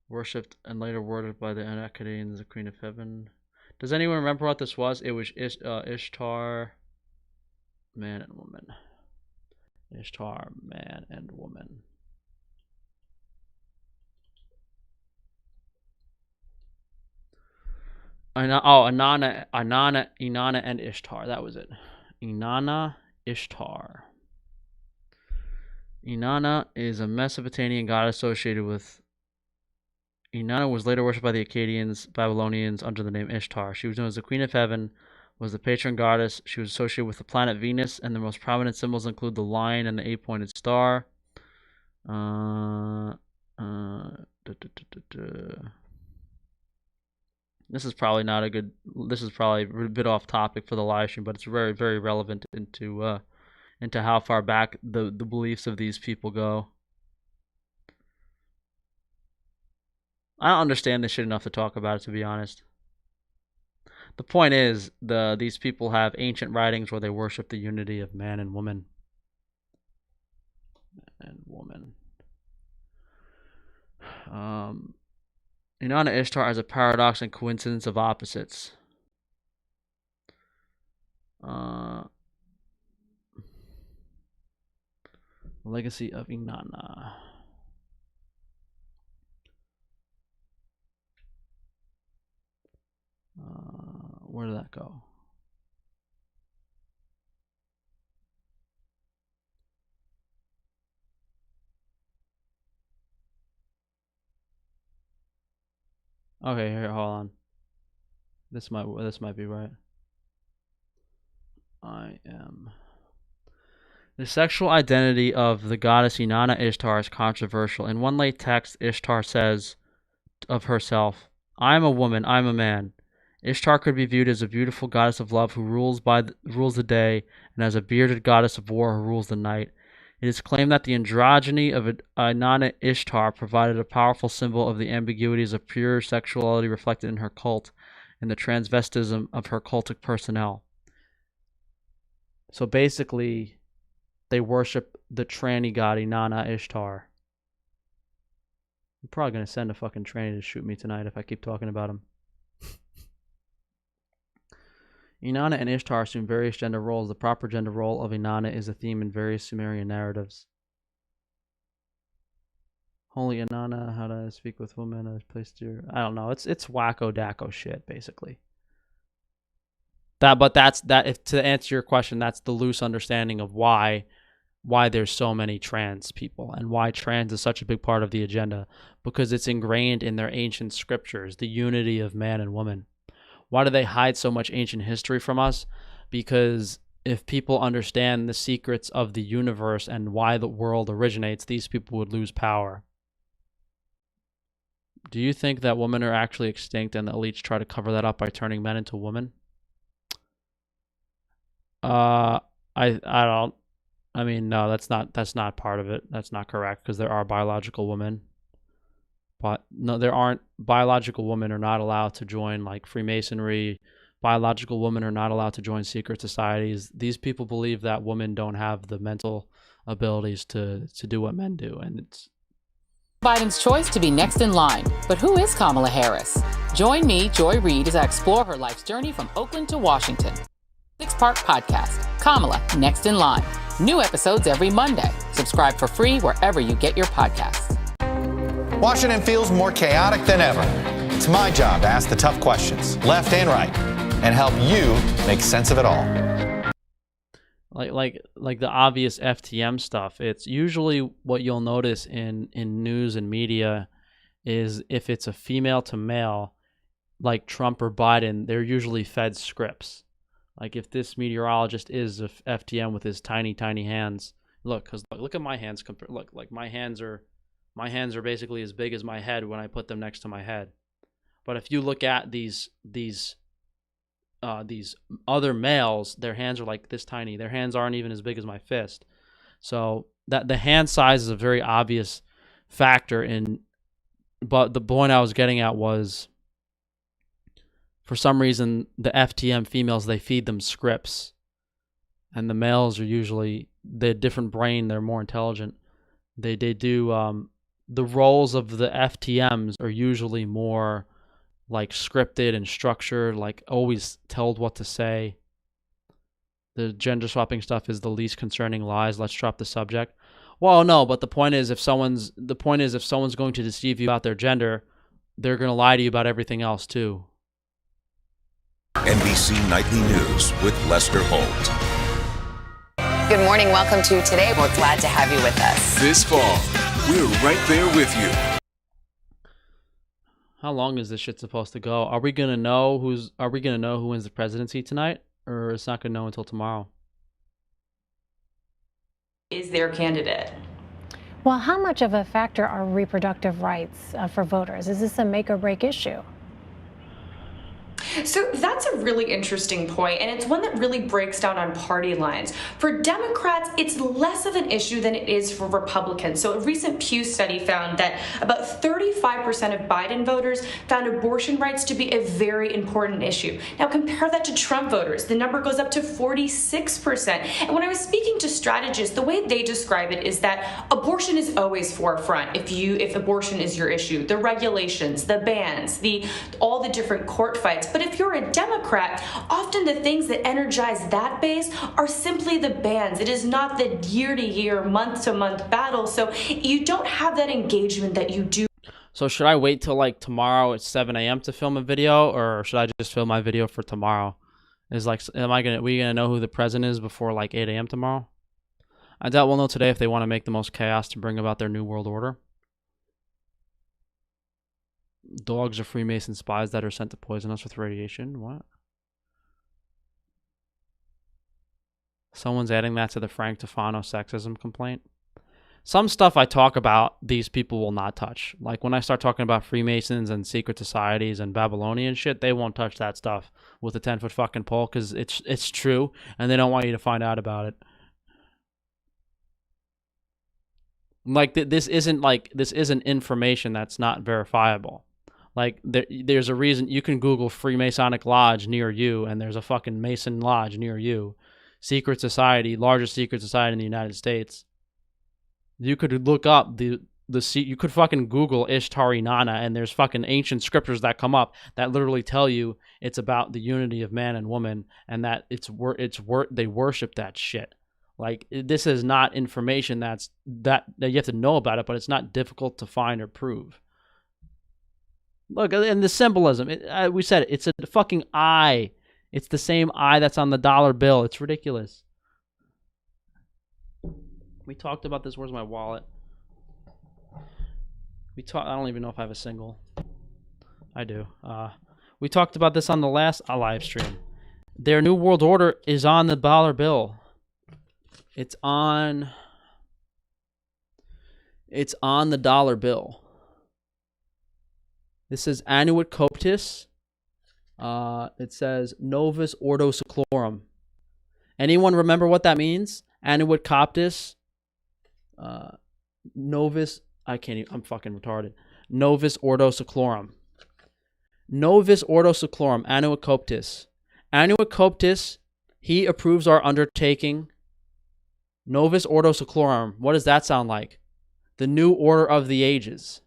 worshipped and later worshipped by the Akkadians, the Queen of Heaven. Does anyone remember what this was? It was Ishtar, man and woman. Ishtar, man and woman. Inanna, and Ishtar. That was it. Inanna, Ishtar. Inanna is a Mesopotamian god associated with... Inanna was later worshipped by the Akkadians, Babylonians, under the name Ishtar. She was known as the Queen of Heaven, was the patron goddess. She was associated with the planet Venus, and the most prominent symbols include the lion and the 8-pointed star. This is probably not a good... This is probably a bit off topic for the live stream, but it's very, very relevant into how far back the beliefs of these people go. I don't understand this shit enough to talk about it, to be honest. The point is, these people have ancient writings where they worship the unity of man and woman. Man and woman. Inanna Ishtar is a paradox and coincidence of opposites. Legacy of Inanna. Where did that go? Okay, here, hold on. This might be right. The sexual identity of the goddess Inanna Ishtar is controversial. In one late text, Ishtar says of herself, "I am a woman, I am a man." Ishtar could be viewed as a beautiful goddess of love who rules the day, and as a bearded goddess of war who rules the night. It is claimed that the androgyny of Inanna Ishtar provided a powerful symbol of the ambiguities of pure sexuality reflected in her cult and the transvestism of her cultic personnel. So basically, they worship the tranny god Inanna Ishtar. I'm probably going to send a fucking tranny to shoot me tonight if I keep talking about him. Inanna and Ishtar assume various gender roles. The proper gender role of Inanna is a theme in various Sumerian narratives. Holy Inanna, how to speak with women, I placed your... I don't know. It's wacko dacko shit, basically. If to answer your question, that's the loose understanding of why there's so many trans people and why trans is such a big part of the agenda, because it's ingrained in their ancient scriptures, the unity of man and woman. Why do they hide so much ancient history from us? Because if people understand the secrets of the universe and why the world originates, these people would lose power. Do you think that women are actually extinct and the elites try to cover that up by turning men into women? I don't. I mean, no, that's not part of it. That's not correct, because there are biological women. But no, there aren't. Biological women are not allowed to join like Freemasonry. Biological women are not allowed to join secret societies. These people believe that women don't have the mental abilities to do what men do, and it's
Biden's choice to be next in line. But who is Kamala Harris? Join me, Joy Reid, as I explore her life's journey from Oakland to Washington. 6-part podcast, Kamala Next in Line. New episodes every Monday. Subscribe for free wherever you get your podcasts.
Washington feels more chaotic than ever. It's my job to ask the tough questions, left and right, and help you make sense of it all.
Like the obvious FTM stuff. It's usually what you'll notice in news and media is if it's a female to male, like Trump or Biden, they're usually fed scripts. Like if this meteorologist is a FTM with his tiny hands, look at my hands. Look, like my hands are basically as big as my head when I put them next to my head. But if you look at these other males, their hands are like this tiny. Their hands aren't even as big as my fist. So that the hand size is a very obvious factor in. But the point I was getting at was, for some reason, the FTM females, they feed them scripts, and the males are usually, they're different brain. They're more intelligent. They do the roles of the FTMs are usually more like scripted and structured, like always told what to say. The gender swapping stuff is the least concerning lies. Let's drop the subject. Well, no, but the point is if someone's going to deceive you about their gender, they're going to lie to you about everything else too.
NBC Nightly News with Lester Holt.
Good morning. Welcome to Today. We're glad to have you with us.
This fall, we're right there with you.
How long is this shit supposed to go? Are we gonna know who wins the presidency tonight, or it's not gonna know until tomorrow?
Is their candidate?
Well, how much of a factor are reproductive rights for voters? Is this a make or break issue?
So that's a really interesting point, and it's one that really breaks down on party lines. For Democrats, it's less of an issue than it is for Republicans. So a recent Pew study found that about 35% of Biden voters found abortion rights to be a very important issue. Now compare that to Trump voters. The number goes up to 46%. And when I was speaking to strategists, the way they describe it is that abortion is always forefront if abortion is your issue. The regulations, the bans, all the different court fights. But if you're a Democrat, often the things that energize that base are simply the bans. It is not the year-to-year, month-to-month battle. So you don't have that engagement that you do.
So should I wait till like tomorrow at 7 a.m. to film a video, or should I just film my video for tomorrow? Is like, we gonna know who the president is before like 8 a.m. tomorrow? I doubt we'll know today if they want to make the most chaos to bring about their new world order. Dogs are Freemason spies that are sent to poison us with radiation. What? Someone's adding that to the Frank Tufano sexism complaint. Some stuff I talk about, these people will not touch. Like when I start talking about Freemasons and secret societies and Babylonian shit, they won't touch that stuff with a 10-foot fucking pole because it's true and they don't want you to find out about it. Like this isn't information that's not verifiable. Like there's a reason you can Google Freemasonic Lodge near you, and there's a fucking Mason Lodge near you. Secret society, largest secret society in the United States. You could look up you could fucking Google Ishtar Nana, and there's fucking ancient scriptures that come up that literally tell you it's about the unity of man and woman, and that they worship that shit. Like, this is not information that you have to know about it, but it's not difficult to find or prove. Look, and the symbolism, we said it, it's a fucking eye. It's the same eye that's on the dollar bill. It's ridiculous. We talked about this. Where's my wallet? I don't even know if I have a single. I do. We talked about this on the last live stream. Their new world order is on the dollar bill. It's on the dollar bill. This is Annuit Coptis. It says Novus Ordo Seclorum. Anyone remember what that means? Annuit Coptis. Novus. I can't even. I'm fucking retarded. Novus Ordo Seclorum. Novus Ordo Seclorum. Annuit Coptis. Annuit Coptis. He approves our undertaking. Novus Ordo Seclorum. What does that sound like? The new order of the ages.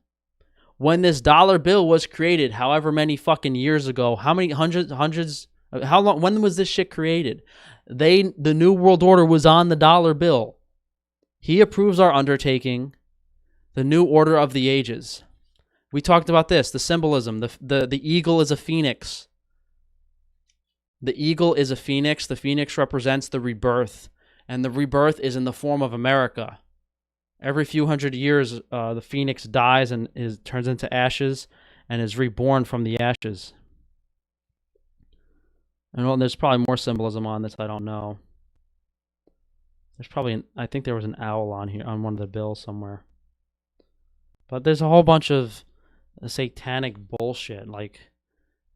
When this dollar bill was created, however many fucking years ago, how many hundreds, how long, when was this shit created? The new world order was on the dollar bill. He approves our undertaking, the new order of the ages. We talked about this, the symbolism, the eagle is a phoenix. The eagle is a phoenix. The phoenix represents the rebirth, and the rebirth is in the form of America. Every few hundred years, the phoenix dies and turns into ashes and is reborn from the ashes. And there's probably more symbolism on this. I don't know. There's probably I think there was an owl on here on one of the bills somewhere. But there's a whole bunch of satanic bullshit, like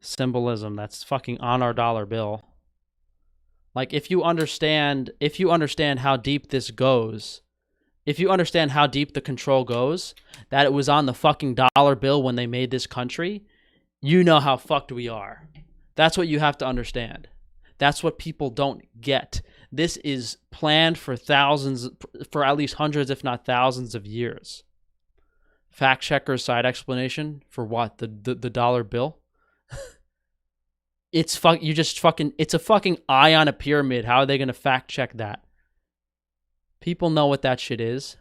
symbolism that's fucking on our dollar bill. Like if you understand how deep this goes. If you understand how deep the control goes, that it was on the fucking dollar bill when they made this country, you know how fucked we are. That's what you have to understand. That's what people don't get. This is planned for at least hundreds, if not thousands of years. Fact checker side explanation for what? The dollar bill? It's a fucking eye on a pyramid. How are they going to fact check that? People know what that shit is.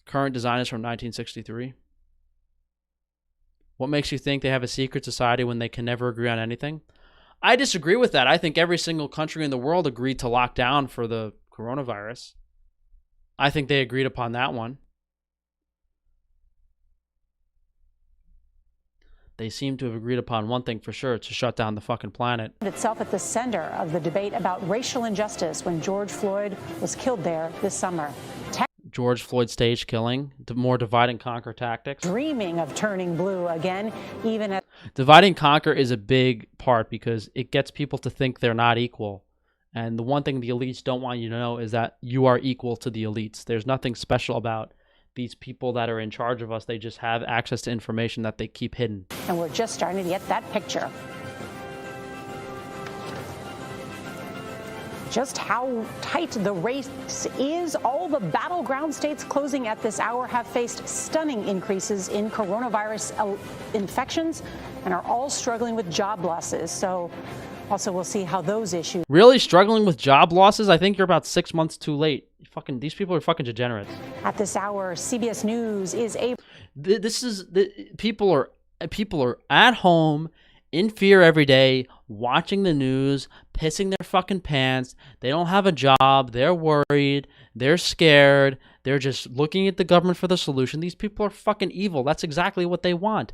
Current design is from 1963. What makes you think they have a secret society when they can never agree on anything? I disagree with that. I think every single country in the world agreed to lock down for the coronavirus. I think they agreed upon that one. They seem to have agreed upon one thing for sure, to shut down the fucking planet.
Itself at the center of the debate about racial injustice when George Floyd was killed there this summer.
George Floyd stage killing, more divide and conquer tactics.
Dreaming of turning blue again, even as...
Divide and conquer is a big part because it gets people to think they're not equal. And the one thing the elites don't want you to know is that you are equal to the elites. There's nothing special about these people that are in charge of us. They just have access to information that they keep hidden.
And we're just starting to get that picture. Just how tight the race is. All the battleground states closing at this hour have faced stunning increases in coronavirus infections and are all struggling with job losses. So Also, we'll see how those issues.
Really struggling with job losses? I think you're about 6 months too late. These people are fucking degenerates.
At this hour, CBS News is able.
People are at home in fear every day, watching the news, pissing their fucking pants. They don't have a job. They're worried. They're scared. They're just looking at the government for the solution. These people are fucking evil. That's exactly what they want.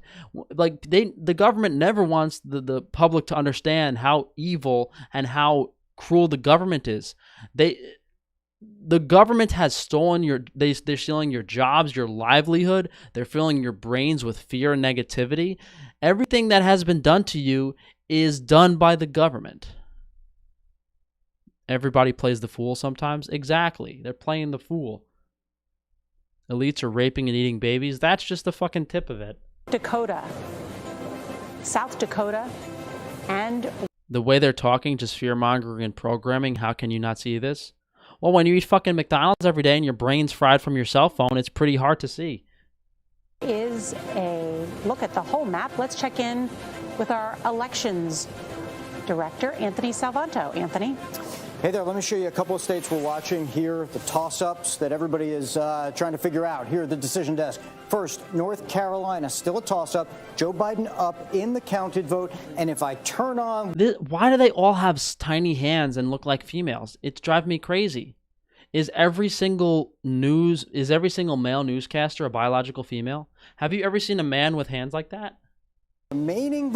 Like the government never wants the public to understand how evil and how cruel the government is. The government has stolen they're stealing your jobs, your livelihood. They're filling your brains with fear and negativity. Everything that has been done to you is done by the government. Everybody plays the fool sometimes. Exactly. They're playing the fool. Elites are raping and eating babies. That's just the fucking tip of it.
Dakota, South Dakota, and
the way they're talking, just fear-mongering and programming. How can you not see this? Well, when you eat fucking McDonald's every day and your brain's fried from your cell phone, it's pretty hard to see.
Is a look at the whole map. Let's check in with our elections director, Anthony Salvanto. Anthony.
Hey there, let me show you a couple of states we're watching here, the toss-ups that everybody is trying to figure out here at the decision desk. First, North Carolina, still a toss-up. Joe Biden up in the counted vote. And if I turn on...
Why do they all have tiny hands and look like females? It's driving me crazy. Is every single male newscaster a biological female? Have you ever seen a man with hands like that?
The remaining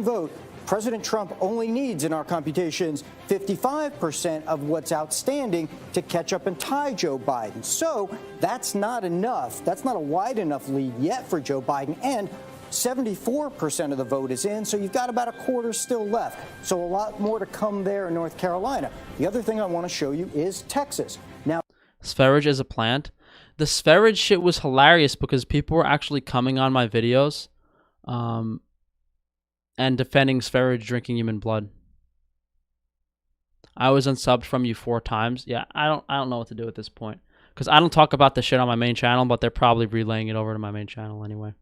vote, President Trump only needs, in our computations, 55% of what's outstanding to catch up and tie Joe Biden. So that's not enough. That's not a wide enough lead yet for Joe Biden. And 74% of the vote is in, so you've got about a quarter still left. So a lot more to come there in North Carolina. The other thing I want to show you is Texas. Now,
Sferage is a plant. The Sferage shit was hilarious because people were actually coming on my videos and defending Sferage drinking human blood. I was unsubbed from you 4 times. Yeah, I don't know what to do at this point because I don't talk about the shit on my main channel, but they're probably relaying it over to my main channel anyway.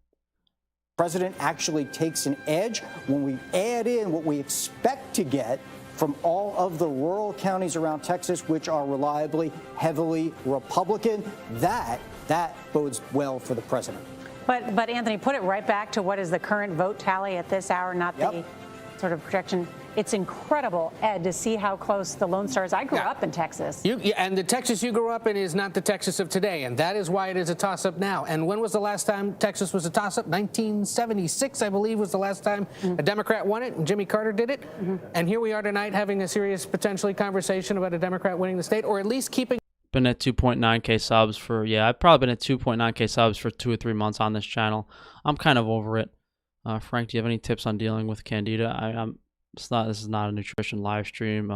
President actually takes an edge when we add in what we expect to get from all of the rural counties around Texas, which are reliably, heavily Republican. That bodes well for the president.
But Anthony, put it right back to what is the current vote tally at this hour, not the sort of projection. It's incredible, Ed, to see how close the Lone Star is. I grew up in Texas.
And the Texas you grew up in is not the Texas of today, and that is why it is a toss-up now. And when was the last time Texas was a toss-up? 1976, I believe, was the last time a Democrat won it, and Jimmy Carter did it. And here we are tonight having a serious, potentially, conversation about a Democrat winning the state, or at least keeping...
Been at 2.9k subs for, I've probably been at 2.9k subs for 2 or 3 months on this channel. I'm kind of over it. Frank, do you have any tips on dealing with Candida? This is not a nutrition live stream.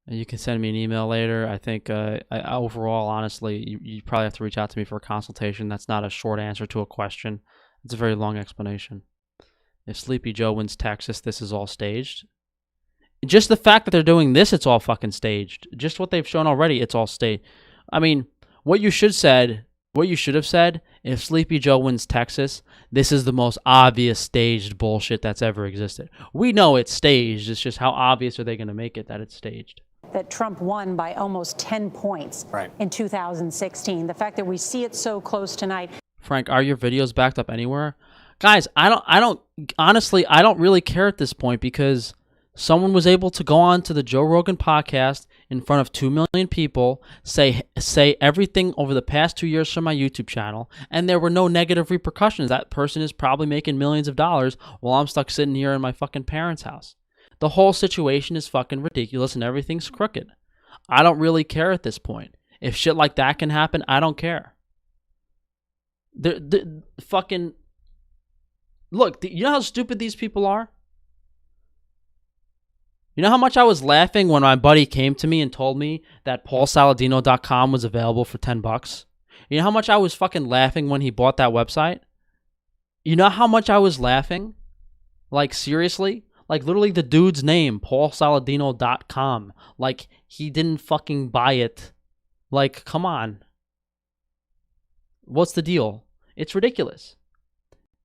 You can send me an email later. I think overall, honestly, you probably have to reach out to me for a consultation. That's not a short answer to a question. It's a very long explanation. If Sleepy Joe wins Texas, this is all staged. Just the fact that they're doing this, it's all fucking staged. Just what they've shown already, it's all staged. I mean, what you should have said, if Sleepy Joe wins Texas, this is the most obvious staged bullshit that's ever existed. We know it's staged. It's just how obvious are they going to make it that it's staged?
That Trump won by almost 10 points in 2016. The fact that we see it so close tonight.
Frank, are your videos backed up anywhere? Guys, I don't really care at this point because someone was able to go on to the Joe Rogan podcast in front of 2 million people, say everything over the past 2 years from my YouTube channel, and there were no negative repercussions. That person is probably making millions of dollars while I'm stuck sitting here in my fucking parents' house. The whole situation is fucking ridiculous and everything's crooked. I don't really care at this point. If shit like that can happen, I don't care. Fucking... Look, you know how stupid these people are? You know how much I was laughing when my buddy came to me and told me that paulsaladino.com was available for $10? You know how much I was fucking laughing when he bought that website? You know how much I was laughing? Like, seriously? Like, literally the dude's name, paulsaladino.com. Like, he didn't fucking buy it. Like, come on. What's the deal? It's ridiculous.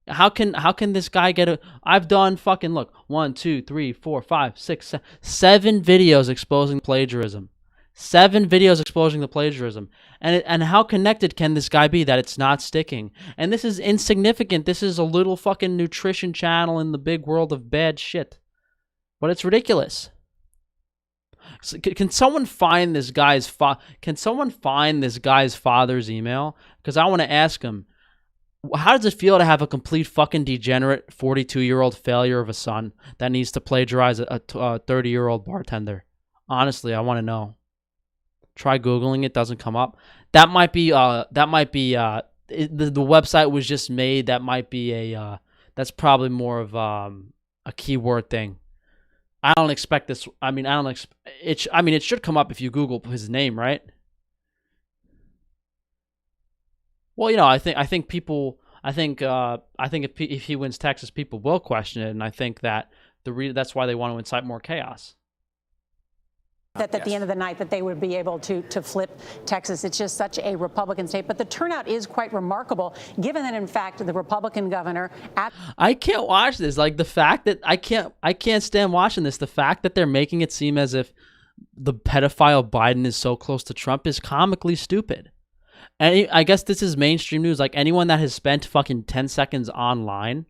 How can this guy get a? I've done fucking look 1, 2, 3, 4, 5, 6, 7 videos exposing plagiarism. 7 videos exposing the plagiarism. And how connected can this guy be that it's not sticking? And this is insignificant. This is a little fucking nutrition channel in the big world of bad shit. But it's ridiculous. So can someone find this guy's father's email? Because I want to ask him, how does it feel to have a complete fucking degenerate 42-year-old failure of a son that needs to plagiarize a 30-year-old bartender? Honestly, I want to know. Try Googling it, doesn't come up. The website was just made. That might be that's probably more of a keyword thing. I don't expect this. I mean, it should come up if you Google his name, right? Well, I think if he wins Texas, people will question it, and I think that that's why they want to incite more chaos.
That at the end of the night that they would be able to flip Texas. It's just such a Republican state. But the turnout is quite remarkable, given that, in fact, the Republican governor...
I can't watch this. Like, the fact that I can't stand watching this. The fact that they're making it seem as if the pedophile Biden is so close to Trump is comically stupid. And I guess this is mainstream news. Like, anyone that has spent fucking 10 seconds online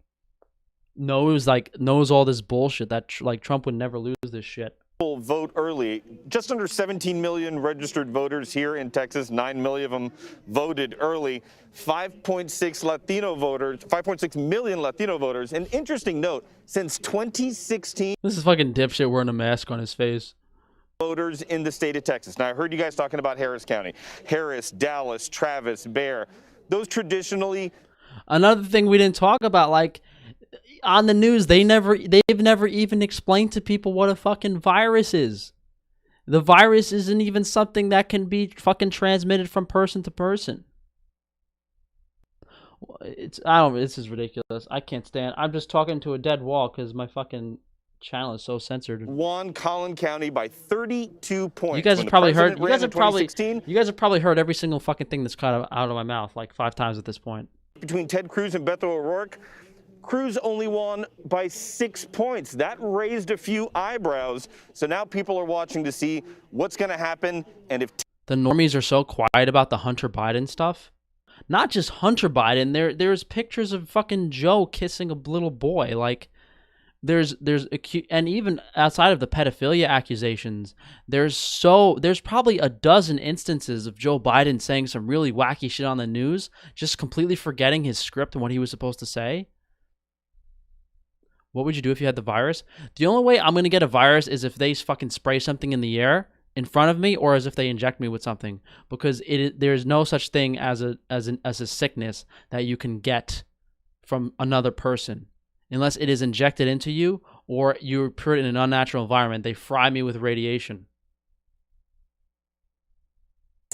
knows all this bullshit that Trump would never lose this shit.
Vote early. Just under 17 million registered voters here in Texas. 9 million of them voted early. 5.6 million Latino voters. An interesting note, since 2016.
This is fucking dipshit wearing a mask on his face.
Voters in the state of Texas. Now, I heard you guys talking about Harris County. Harris, Dallas, Travis, Bear. Those traditionally.
Another thing we didn't talk about, like, on the news, they've never even explained to people what a fucking virus is. The virus isn't even something that can be fucking transmitted from person to person. This is ridiculous. I can't stand. I'm just talking to a dead wall because my fucking channel is so censored.
Won Collin County by 32 points.
You guys have probably heard. You guys have probably heard every single fucking thing that's cut out of my mouth like 5 times at this point.
Between Ted Cruz and Beto O'Rourke, Cruz only won by 6 points. That raised a few eyebrows. So now people are watching to see what's going to happen and if
the normies are so quiet about the Hunter Biden stuff. Not just Hunter Biden. There's pictures of fucking Joe kissing a little boy. Like there's and even outside of the pedophilia accusations, there's probably a dozen instances of Joe Biden saying some really wacky shit on the news, just completely forgetting his script and what he was supposed to say. What would you do if you had the virus? The only way I'm going to get a virus is if they fucking spray something in the air in front of me, or as if they inject me with something, because there's no such thing as a sickness that you can get from another person unless it is injected into you or you put it in an unnatural environment. They fry me with radiation.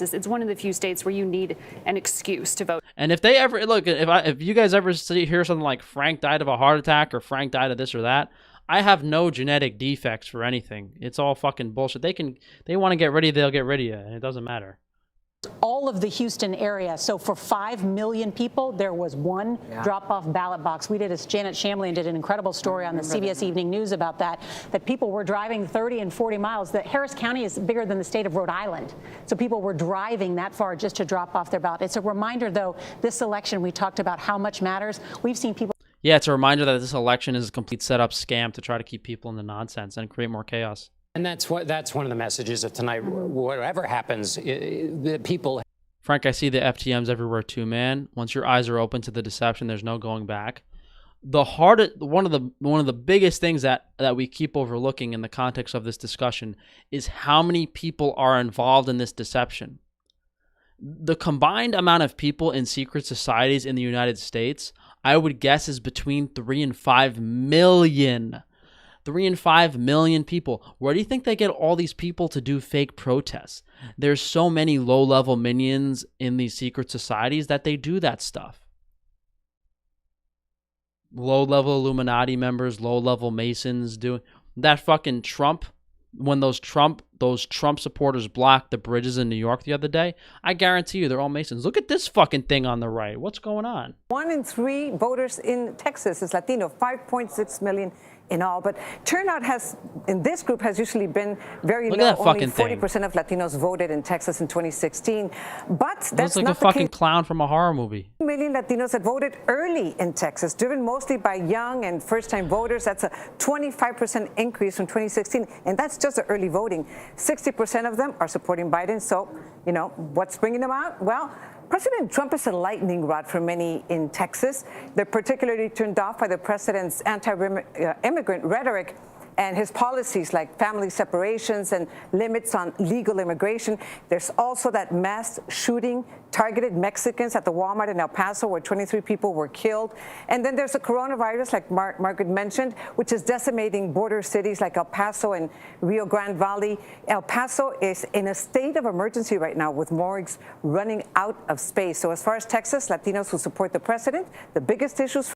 It's one of the few states where you need an excuse to vote.
And if they ever look, if you guys ever hear something like Frank died of a heart attack or Frank died of this or that, I have no genetic defects for anything. It's all fucking bullshit. They want to get rid of you, they'll get rid of you, and it doesn't matter.
All of the Houston area. So for 5 million people, there was one drop-off ballot box. Janet Shamlian did an incredible story on the CBS Evening News about that people were driving 30 and 40 miles. That Harris County is bigger than the state of Rhode Island. So people were driving that far just to drop off their ballot. It's a reminder, though, this election, we talked about how much matters. We've seen people.
Yeah, it's a reminder that this election is a complete setup scam to try to keep people in the nonsense and create more chaos.
And that's one of the messages of tonight. Whatever happens, the people.
Frank, I see the FTMs everywhere too, man. Once your eyes are open to the deception, there's no going back. One of the biggest things that we keep overlooking in the context of this discussion is how many people are involved in this deception. The combined amount of people in secret societies in the United States, I would guess, is between 3 and 5 million. 3 and 5 million people. Where do you think they get all these people to do fake protests? There's so many low-level minions in these secret societies that they do that stuff. Low-level Illuminati members, low-level Masons doing that. Fucking Trump when those Trump supporters blocked the bridges in New York the other day, I guarantee you they're all Masons. Look at this fucking thing on the right. What's going on?
1 in 3 voters in Texas is Latino, 5.6 million in all. But turnout in this group has usually been very
Look
low.
at that
Only
fucking
40% of Latinos voted in Texas in 2016. But that's
Looks like
not
a fucking clown from a horror movie.
2 million Latinos that voted early in Texas, driven mostly by young and first-time voters. That's a 25% increase from 2016, and that's just the early voting. 60% of them are supporting Biden. So, what's bringing them out? Well, President Trump is a lightning rod for many in Texas. They're particularly turned off by the president's anti-immigrant rhetoric and his policies like family separations and limits on legal immigration. There's also that mass shooting targeted Mexicans at the Walmart in El Paso where 23 people were killed. And then there's the coronavirus, like Margaret mentioned, which is decimating border cities like El Paso and Rio Grande Valley. El Paso is in a state of emergency right now with morgues running out of space. So as far as Texas, Latinos who support the president, the biggest issues.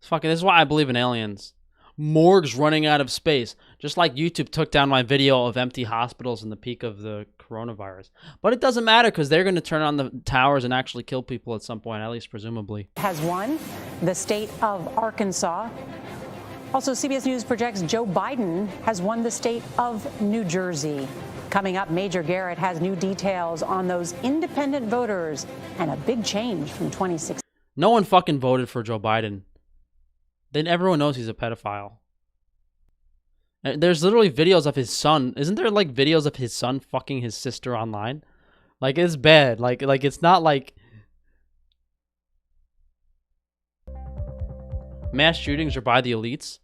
Fucking, this is why I believe in aliens. Morgues running out of space. Just like YouTube took down my video of empty hospitals in the peak of the coronavirus. But it doesn't matter because they're going to turn on the towers and actually kill people at some point, at least presumably.
Has won the state of Arkansas. Also, CBS News projects Joe Biden has won the state of New Jersey. Coming up, Major Garrett has new details on those independent voters and a big change from 2016.
No one fucking voted for Joe Biden. Then everyone knows he's a pedophile. And there's literally videos of his son. Isn't there like videos of his son fucking his sister online? Like, it's bad. Like it's not like mass shootings are by the elites.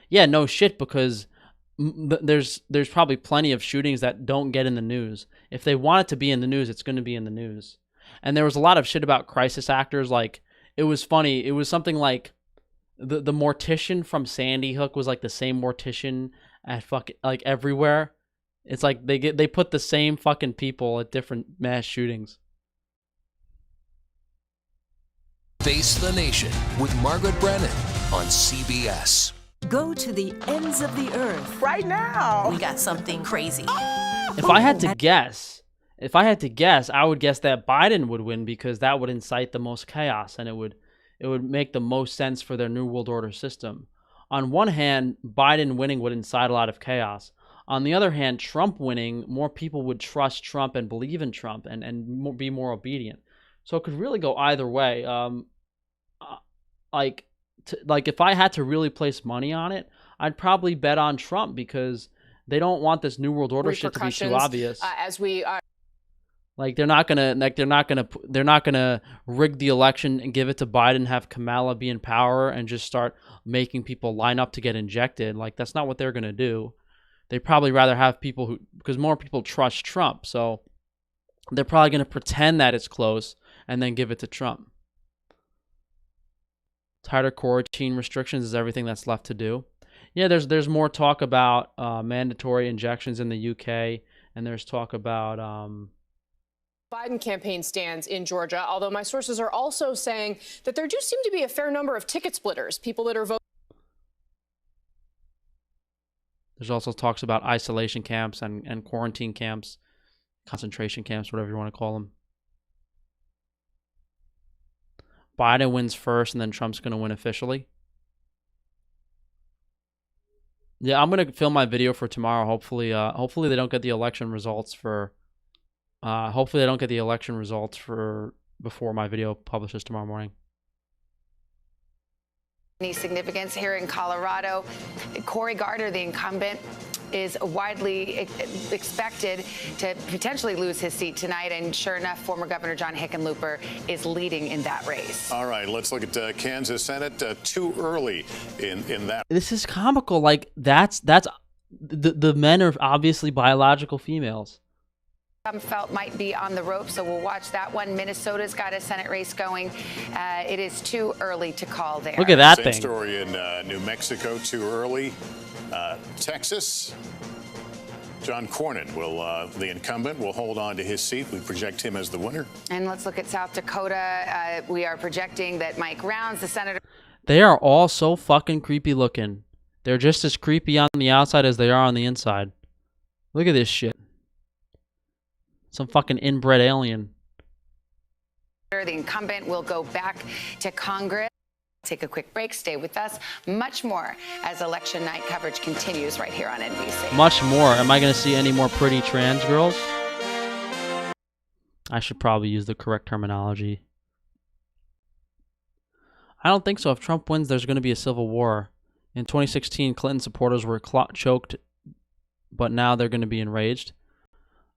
Yeah, no shit, because there's probably plenty of shootings that don't get in the news. If they want it to be in the news, it's going to be in the news. And there was a lot of shit about crisis actors. Like, it was funny. It was something like the mortician from Sandy Hook was like the same mortician at like everywhere. It's like they put the same fucking people at different mass shootings.
Face the Nation with Margaret Brennan on CBS.
Go to the ends of the earth.
Right now.
We got something crazy.
If I had to guess, I would guess that Biden would win because that would incite the most chaos and it would make the most sense for their New World Order system. On one hand, Biden winning would incite a lot of chaos. On the other hand, Trump winning, more people would trust Trump and believe in Trump and be more obedient. So it could really go either way. Like if I had to really place money on it, I'd probably bet on Trump because they don't want this New World Order shit to be too obvious.
As we are.
Like they're not gonna rig the election and give it to Biden, have Kamala be in power, and just start making people line up to get injected. Like that's not what they're gonna do. They'd probably rather have people because more people trust Trump, so they're probably gonna pretend that it's close and then give it to Trump. Tighter quarantine restrictions is everything that's left to do. Yeah, there's more talk about mandatory injections in the UK, and there's talk about
Biden campaign stands in Georgia, although my sources are also saying that there do seem to be a fair number of ticket splitters, people that are voting.
There's also talks about isolation camps and quarantine camps, concentration camps, whatever you want to call them. Biden wins first, and then Trump's going to win officially. Yeah, I'm going to film my video for tomorrow. Hopefully they don't get the election results for... hopefully they don't get the election results before my video publishes tomorrow morning.
Any significance here in Colorado? Cory Gardner, the incumbent, is widely expected to potentially lose his seat tonight. And sure enough, former Governor John Hickenlooper is leading in that race.
All right, let's look at Kansas Senate. Too early in that.
This is comical. Like that's the men are obviously biological females.
Some felt might be on the rope, so we'll watch that one. Minnesota's got a Senate race going. It is too early to call there.
Look at that
Same
thing.
Story in New Mexico, too early. Texas, John Cornyn the incumbent, will hold on to his seat. We project him as the winner.
And let's look at South Dakota. We are projecting that Mike Rounds, the senator.
They are all so fucking creepy looking. They're just as creepy on the outside as they are on the inside. Look at this shit. Some fucking inbred alien.
The incumbent will go back to Congress. Take a quick break. Stay with us. Much more as election night coverage continues right here on NBC.
Much more. Am I going to see any more pretty trans girls? I should probably use the correct terminology. I don't think so. If Trump wins, there's going to be a civil war. In 2016, Clinton supporters were choked, but now they're going to be enraged.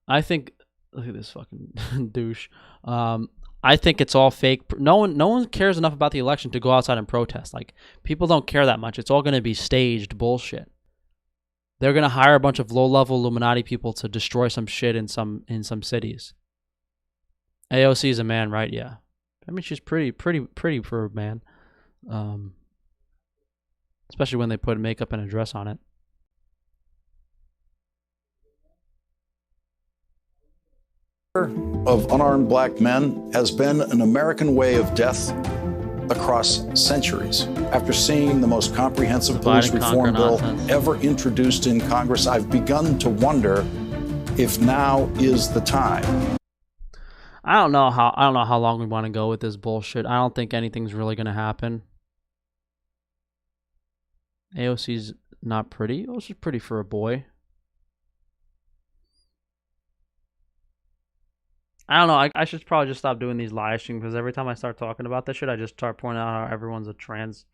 I think... Look at this fucking douche. I think it's all fake. No one cares enough about the election to go outside and protest. Like, people don't care that much. It's all going to be staged bullshit. They're going to hire a bunch of low-level Illuminati people to destroy some shit in some cities. AOC is a man, right? Yeah. I mean, she's pretty for a man. Especially when they put makeup and a dress on it.
Of unarmed black men has been an American way of death across centuries. After seeing the most comprehensive police reform bill ever introduced in Congress, I've begun to wonder if now is the time.
I don't know how long we want to go with this bullshit. I don't think anything's really going to happen. AOC's not pretty. Oh, she's pretty for a boy. I don't know. I should probably just stop doing these live streams because every time I start talking about this shit, I just start pointing out how everyone's a trans.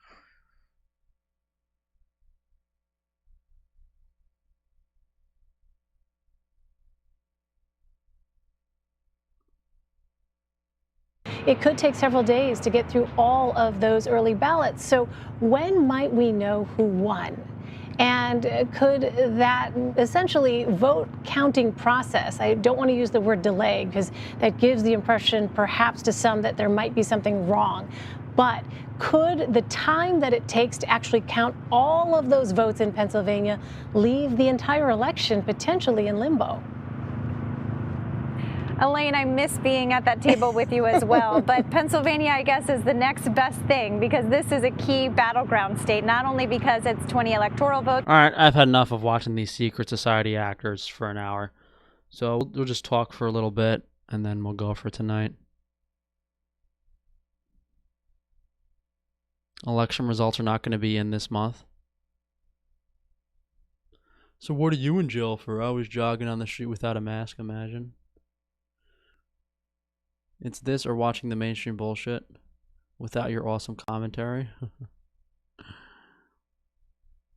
It could take several days to get through all of those early ballots. So when might we know who won? And could that essentially vote counting process, I don't want to use the word delay because that gives the impression perhaps to some that there might be something wrong, but could the time that it takes to actually count all of those votes in Pennsylvania leave the entire election potentially in limbo?
Elaine, I miss being at that table with you as well. But Pennsylvania, I guess, is the next best thing because this is a key battleground state, not only because it's 20 electoral votes.
All right, I've had enough of watching these secret society actors for an hour. So we'll just talk for a little bit and then we'll go for tonight. Election results are not going to be in this month. So what are you in jail for? I was jogging on the street without a mask, imagine. It's this or watching the mainstream bullshit without your awesome commentary.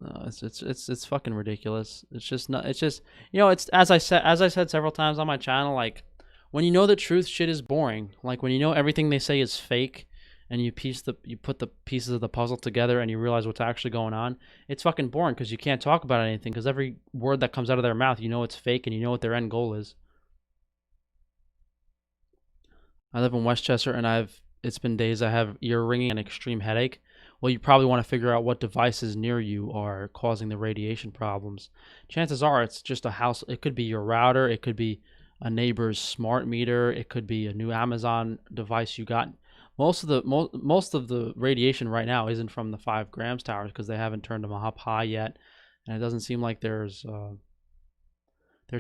No, it's fucking ridiculous. It's just not. It's just, you know, it's as I said several times on my channel. Like, when you know the truth, shit is boring. Like, when you know everything they say is fake, and you put the pieces of the puzzle together and you realize what's actually going on, it's fucking boring because you can't talk about anything because every word that comes out of their mouth, you know it's fake and you know what their end goal is. I live in Westchester and it's been days I have ear ringing and extreme headache. Well, you probably want to figure out what devices near you are causing the radiation problems. Chances are it's just a house. It could be your router. It could be a neighbor's smart meter. It could be a new Amazon device you got. Most of the radiation right now isn't from the 5 grams towers because they haven't turned them up high yet. And it doesn't seem like they're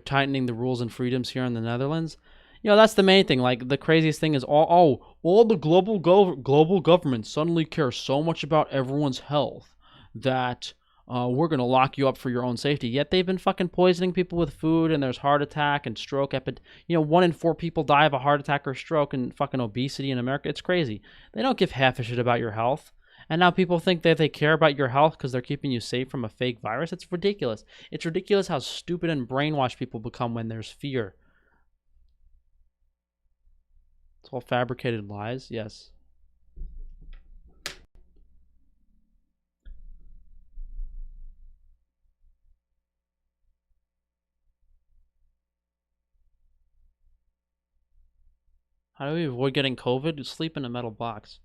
tightening the rules and freedoms here in the Netherlands. You know, that's the main thing. Like, the craziest thing is all the global governments suddenly care so much about everyone's health that we're going to lock you up for your own safety. Yet they've been fucking poisoning people with food, and there's heart attack and stroke. 1 in 4 people die of a heart attack or stroke and fucking obesity in America. It's crazy. They don't give half a shit about your health. And now people think that they care about your health because they're keeping you safe from a fake virus. It's ridiculous. It's ridiculous how stupid and brainwashed people become when there's fear. It's all fabricated lies, yes. How do we avoid getting COVID? Sleep in a metal box.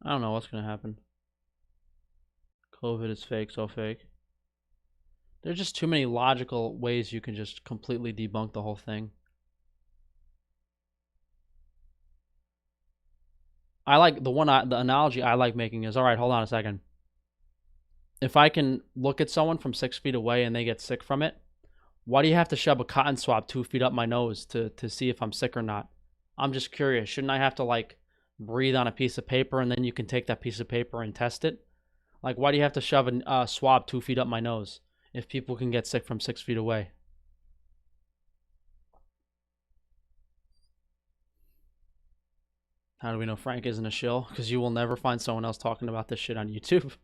I don't know what's going to happen. COVID is fake, so fake. There's just too many logical ways you can just completely debunk the whole thing. I like the analogy I like making is, all right, hold on a second. If I can look at someone from 6 feet away and they get sick from it, why do you have to shove a cotton swab 2 feet up my nose to see if I'm sick or not? I'm just curious. Shouldn't I have to like breathe on a piece of paper and then you can take that piece of paper and test it? Like, why do you have to shove a swab 2 feet up my nose if people can get sick from 6 feet away? How do we know Frank isn't a shill? Because you will never find someone else talking about this shit on YouTube.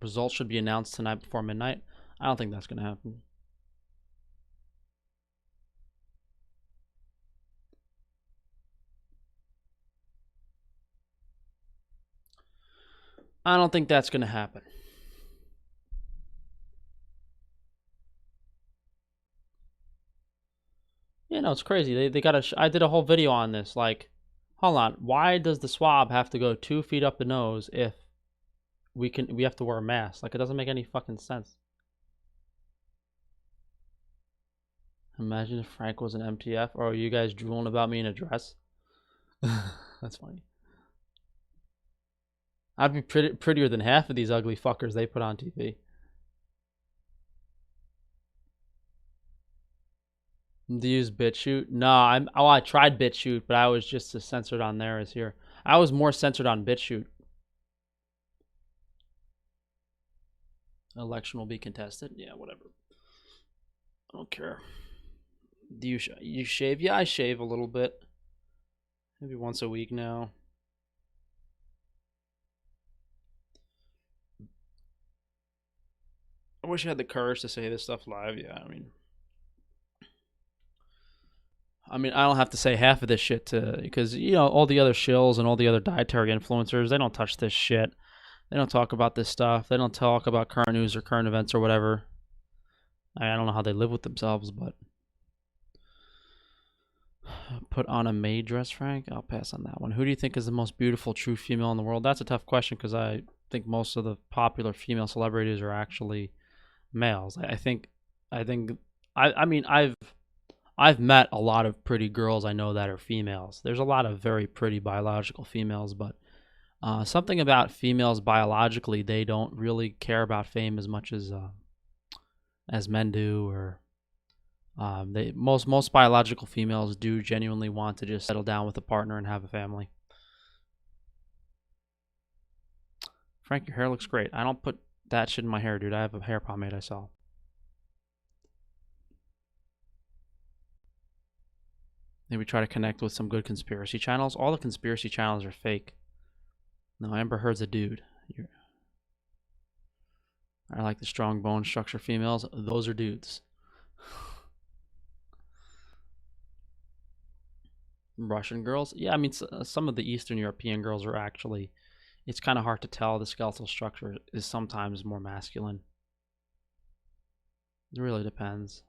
Results should be announced tonight before midnight. I don't think that's going to happen. I don't think that's going to happen. Yeah, no, it's crazy. They got I did a whole video on this. Like, hold on. Why does the swab have to go 2 feet up the nose if we have to wear a mask? Like, it doesn't make any fucking sense. Imagine if Frank was an MTF. Or are you guys drooling about me in a dress? That's funny. I'd be prettier than half of these ugly fuckers they put on TV. Do you use BitChute? No, I tried BitChute, but I was just as censored on there as here. I was more censored on BitChute. Election will be contested. Yeah, whatever. I don't care. Do you shave? Yeah, I shave a little bit. Maybe once a week now. I wish I had the courage to say this stuff live. Yeah, I mean, I don't have to say half of this shit because, you know, all the other shills and all the other dietary influencers, they don't touch this shit. They don't talk about this stuff. They don't talk about current news or current events or whatever. I don't know how they live with themselves, but put on a maid dress, Frank? I'll pass on that one. Who do you think is the most beautiful true female in the world? That's a tough question because I think most of the popular female celebrities are actually males. I mean, I've met a lot of pretty girls I know that are females. There's a lot of very pretty biological females, but something about females biologically, they don't really care about fame as much as men do, or most biological females do genuinely want to just settle down with a partner and have a family. Frank, your hair looks great. I don't put that shit in my hair, dude. I have a hair pomade I sell. Maybe try to connect with some good conspiracy channels. All the conspiracy channels are fake. No, Amber Heard's a dude. I like the strong bone structure females. Those are dudes. Russian girls? Yeah, I mean, some of the Eastern European girls are actually... It's kind of hard to tell. The skeletal structure is sometimes more masculine. It really depends.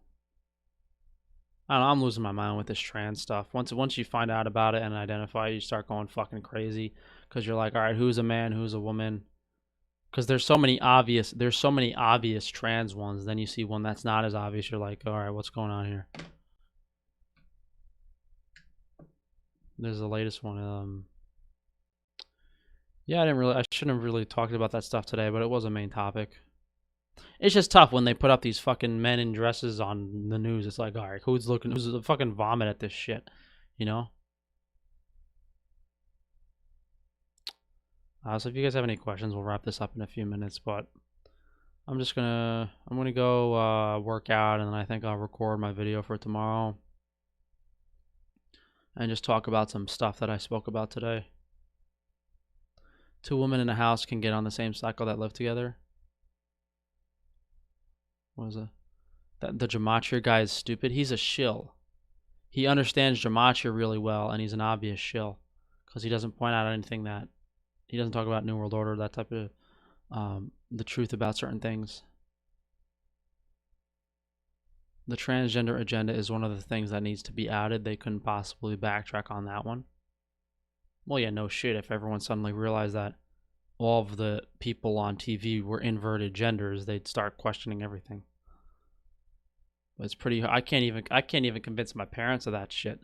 I don't know, I'm losing my mind with this trans stuff. Once you find out about it and identify, you start going fucking crazy because you're like, all right, who's a man, who's a woman? Because there's so many obvious trans ones. Then you see one that's not as obvious. You're like, all right, what's going on here? There's the latest one. Yeah, I shouldn't have really talked about that stuff today, but it was a main topic. It's just tough when they put up these fucking men in dresses on the news. It's like, all right, who's the fucking vomit at this shit, you know? So if you guys have any questions, we'll wrap this up in a few minutes, but I'm gonna go work out, and then I think I'll record my video for tomorrow and just talk about some stuff that I spoke about today. 2 women in a house can get on the same cycle that live together. What is it? The gematria guy is stupid. He's a shill. He understands gematria really well, and he's an obvious shill because he doesn't point out anything that... He doesn't talk about New World Order, that type of... the truth about certain things. The transgender agenda is one of the things that needs to be added. They couldn't possibly backtrack on that one. Well, yeah, no shit. If everyone suddenly realized that all of the people on TV were inverted genders, they'd start questioning everything. But it's pretty... I can't even convince my parents of that shit.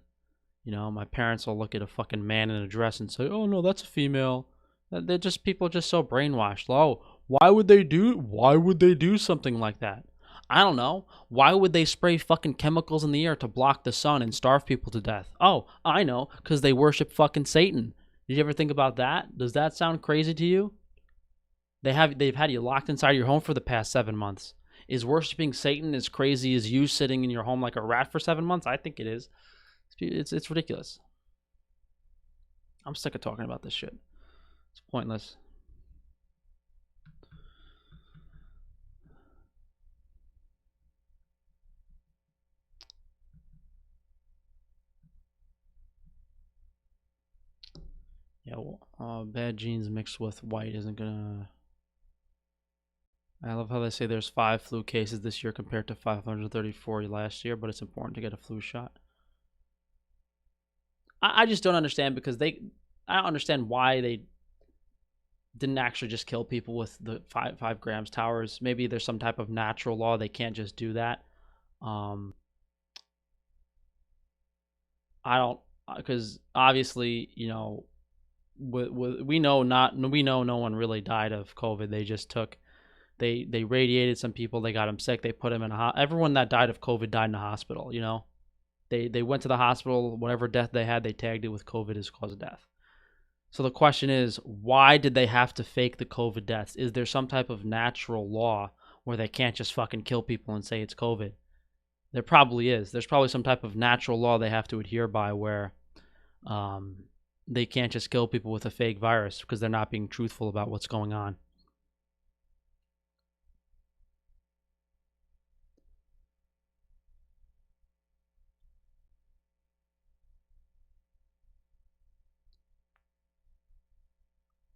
You know, my parents will look at a fucking man in a dress and say, "Oh no, that's a female." They're just people just so brainwashed. Oh, why would they do something like that? I don't know. Why would they spray fucking chemicals in the air to block the sun and starve people to death? Oh, I know, because they worship fucking Satan. Did you ever think about that? Does that sound crazy to you? They've had you locked inside your home for the past 7 months. Is worshiping Satan as crazy as you sitting in your home like a rat for 7 months? I think it is. It's ridiculous. I'm sick of talking about this shit. It's pointless. Yeah, well, bad genes mixed with white isn't gonna... I love how they say there's 5 flu cases this year compared to 534 last year, but it's important to get a flu shot. I just don't understand, because I don't understand why they didn't actually just kill people with the 5 grams towers. Maybe there's some type of natural law they can't just do that. I don't, because obviously, you know, we know no one really died of COVID. They just took, they radiated some people, they got them sick, they put them in everyone that died of COVID died in a hospital. You know, they went to the hospital, whatever death they had, they tagged it with COVID as cause of death. So the question is, why did they have to fake the COVID deaths? Is there some type of natural law where they can't just fucking kill people and say it's COVID? There probably is. There's probably some type of natural law they have to adhere by where they can't just kill people with a fake virus because they're not being truthful about what's going on.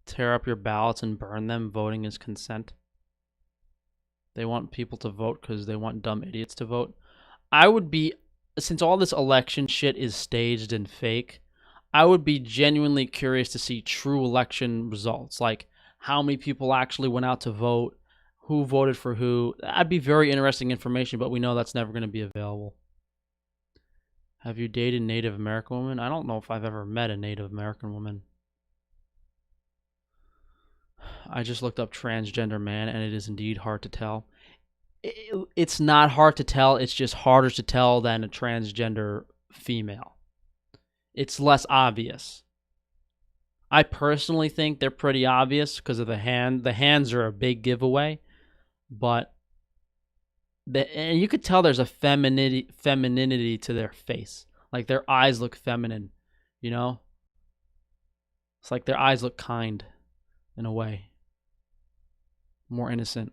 Tear up your ballots and burn them. Voting is consent. They want people to vote because they want dumb idiots to vote. I would be, since all this election shit is staged and fake, I would be genuinely curious to see true election results. Like how many people actually went out to vote, who voted for who. That'd be very interesting information, but we know that's never going to be available. Have you dated Native American women? I don't know if I've ever met a Native American woman. I just looked up transgender man, and it is indeed hard to tell. It's not hard to tell. It's just harder to tell than a transgender female. It's less obvious. I personally think they're pretty obvious because of the hand. The hands are a big giveaway, but and you could tell there's a femininity to their face. Like their eyes look feminine, you know? It's like their eyes look kind in a way. More innocent.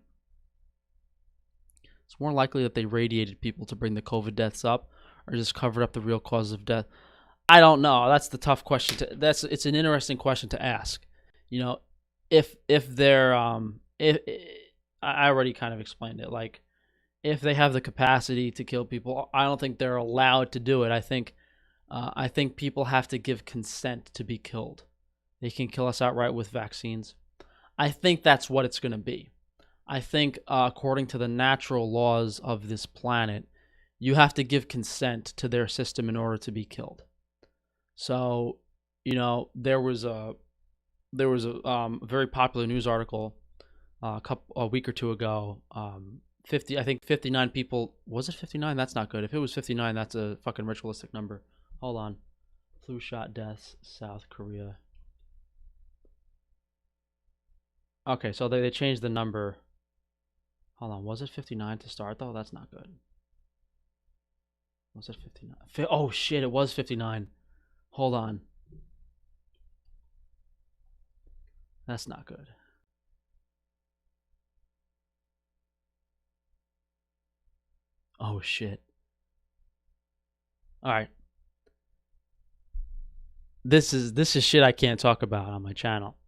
It's more likely that they radiated people to bring the COVID deaths up or just covered up the real causes of death. I don't know. That's the tough question it's an interesting question to ask. You know, if they're I already kind of explained it. Like if they have the capacity to kill people, I don't think they're allowed to do it. I think people have to give consent to be killed. They can kill us outright with vaccines. I think that's what it's going to be. I think according to the natural laws of this planet, you have to give consent to their system in order to be killed. So, you know, there was a very popular news article a week or two ago. 59 people. Was it 59? That's not good. If it was 59, that's a fucking ritualistic number. Hold on. Flu shot deaths, South Korea. Okay, so they changed the number. Hold on, was it 59 to start though? That's not good. Was it 59? Oh shit, it was 59. Hold on. That's not good. Oh shit. All right. This is shit I can't talk about on my channel.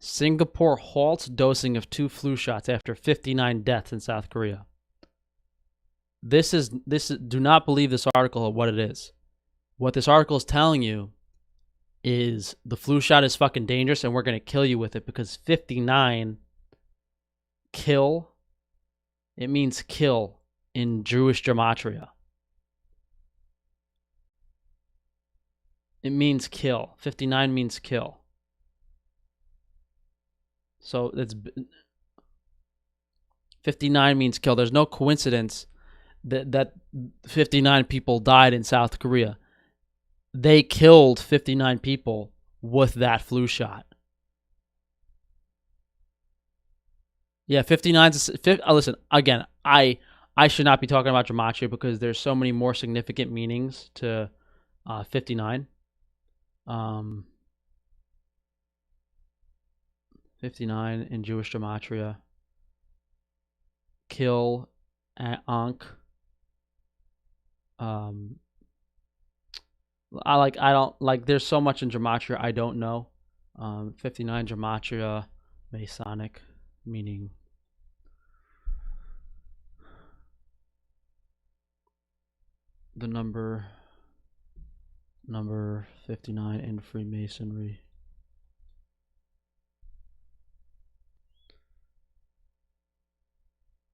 Singapore halts dosing of 2 flu shots after 59 deaths in South Korea. Do not believe this article of what it is. What this article is telling you is the flu shot is fucking dangerous and we're going to kill you with it because 59 kill, it means kill in Jewish gematria. It means kill. 59 means kill. So it's 59 means kill. There's no coincidence that 59 people died in South Korea. They killed 59 people with that flu shot. Yeah, 59. Listen, again, I should not be talking about gematria because there's so many more significant meanings to 59. 59 in Jewish gematria. Kill, Ankh. I don't like. There's so much in gematria I don't know. 59 gematria, Masonic, meaning the number 59 in Freemasonry.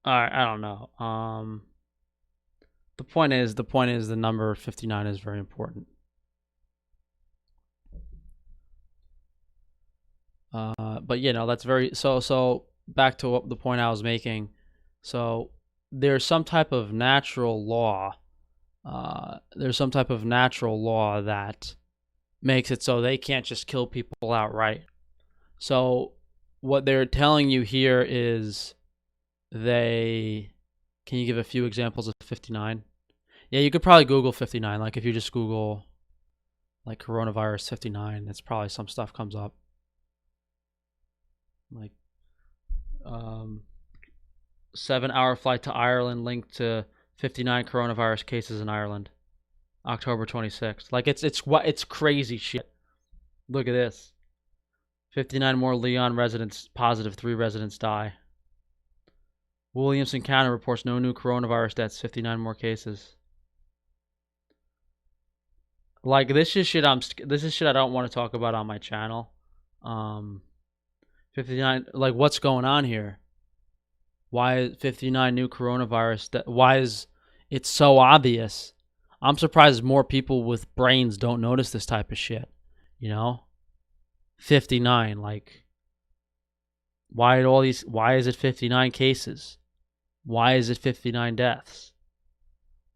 I don't know. The point is the number 59 is very important. But that's very so back to the point I was making. So there's some type of natural law. There's some type of natural law that makes it so they can't just kill people outright. So what they're telling you here is can you give a few examples of 59? Yeah, you could probably Google 59. Like if you just Google like coronavirus 59, it's probably some stuff comes up. Like 7-hour flight to Ireland linked to 59 coronavirus cases in Ireland, October 26th. Like it's crazy shit. Look at this. 59 more Leon residents positive, 3 residents die. Williamson County reports no new coronavirus deaths, 59 more cases. Like this is shit I don't want to talk about on my channel. 59, like what's going on here? Why is 59 new coronavirus? Why is it so obvious? I'm surprised more people with brains don't notice this type of shit. 59, like why is it 59 cases? Why is it 59 deaths?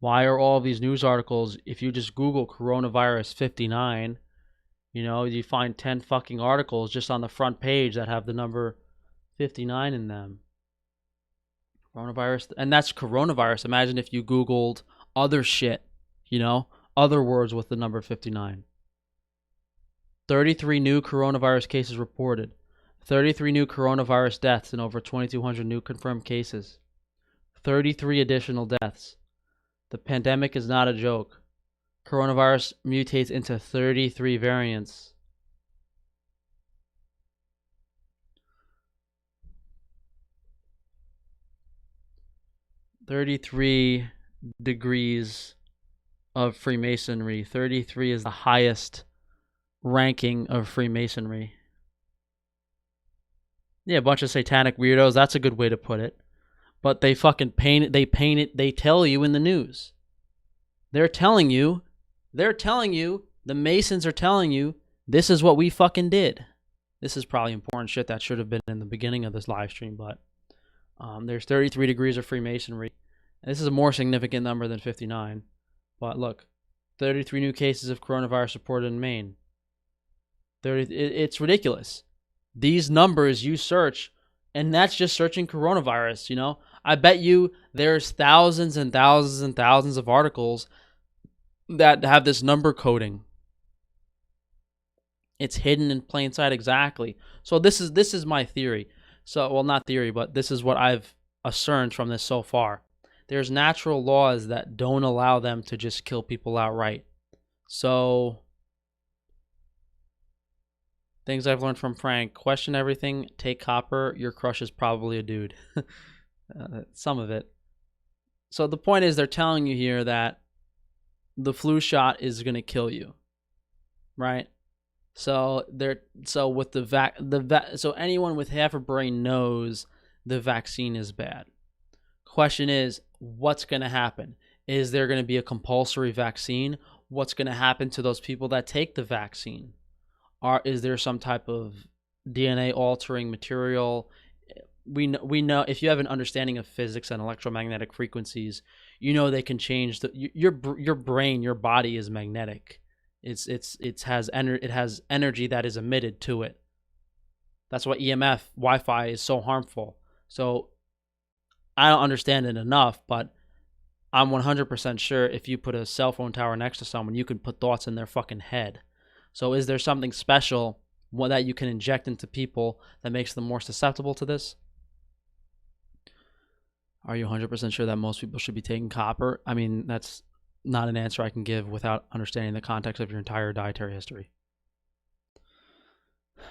Why are all of these news articles, if you just Google coronavirus 59, you find 10 fucking articles just on the front page that have the number 59 in them. Coronavirus, and that's coronavirus. Imagine if you Googled other shit, other words with the number 59. 33 new coronavirus cases reported. 33 new coronavirus deaths and over 2,200 new confirmed cases. 33 additional deaths. The pandemic is not a joke. Coronavirus mutates into 33 variants. "33 degrees of Freemasonry." 33 is the highest ranking of Freemasonry. Yeah, a bunch of satanic weirdos. That's a good way to put it. But they fucking paint it. They tell you in the news. They're telling you, the Masons are telling you, this is what we fucking did. This is probably important shit that should have been in the beginning of this live stream, but there's 33 degrees of Freemasonry. This is a more significant number than 59. But look, 33 new cases of coronavirus reported in Maine. It's ridiculous. These numbers you search, and that's just searching coronavirus, I bet you there's thousands and thousands and thousands of articles that have this number coding. It's hidden in plain sight, exactly. So this is my theory. So, well, not theory, but this is what I've discerned from this so far. There's natural laws that don't allow them to just kill people outright. So, things I've learned from Frank: question everything, take copper, your crush is probably a dude. Some of it. So the point is, they're telling you here that the flu shot is going to kill you, right? So with so anyone with half a brain knows the vaccine is bad. Question is, what's going to happen? Is there going to be a compulsory vaccine, what's going to happen to those people that take the vaccine. Is there some type of DNA altering material? We know if you have an understanding of physics and electromagnetic frequencies, you know they can change your brain, your body is magnetic. It has energy that is emitted to it. That's why EMF, Wi-Fi is so harmful. So I don't understand it enough, but I'm 100% sure if you put a cell phone tower next to someone, you can put thoughts in their fucking head. So is there something special that you can inject into people that makes them more susceptible to this? Are you 100% sure that most people should be taking copper? I mean, that's not an answer I can give without understanding the context of your entire dietary history.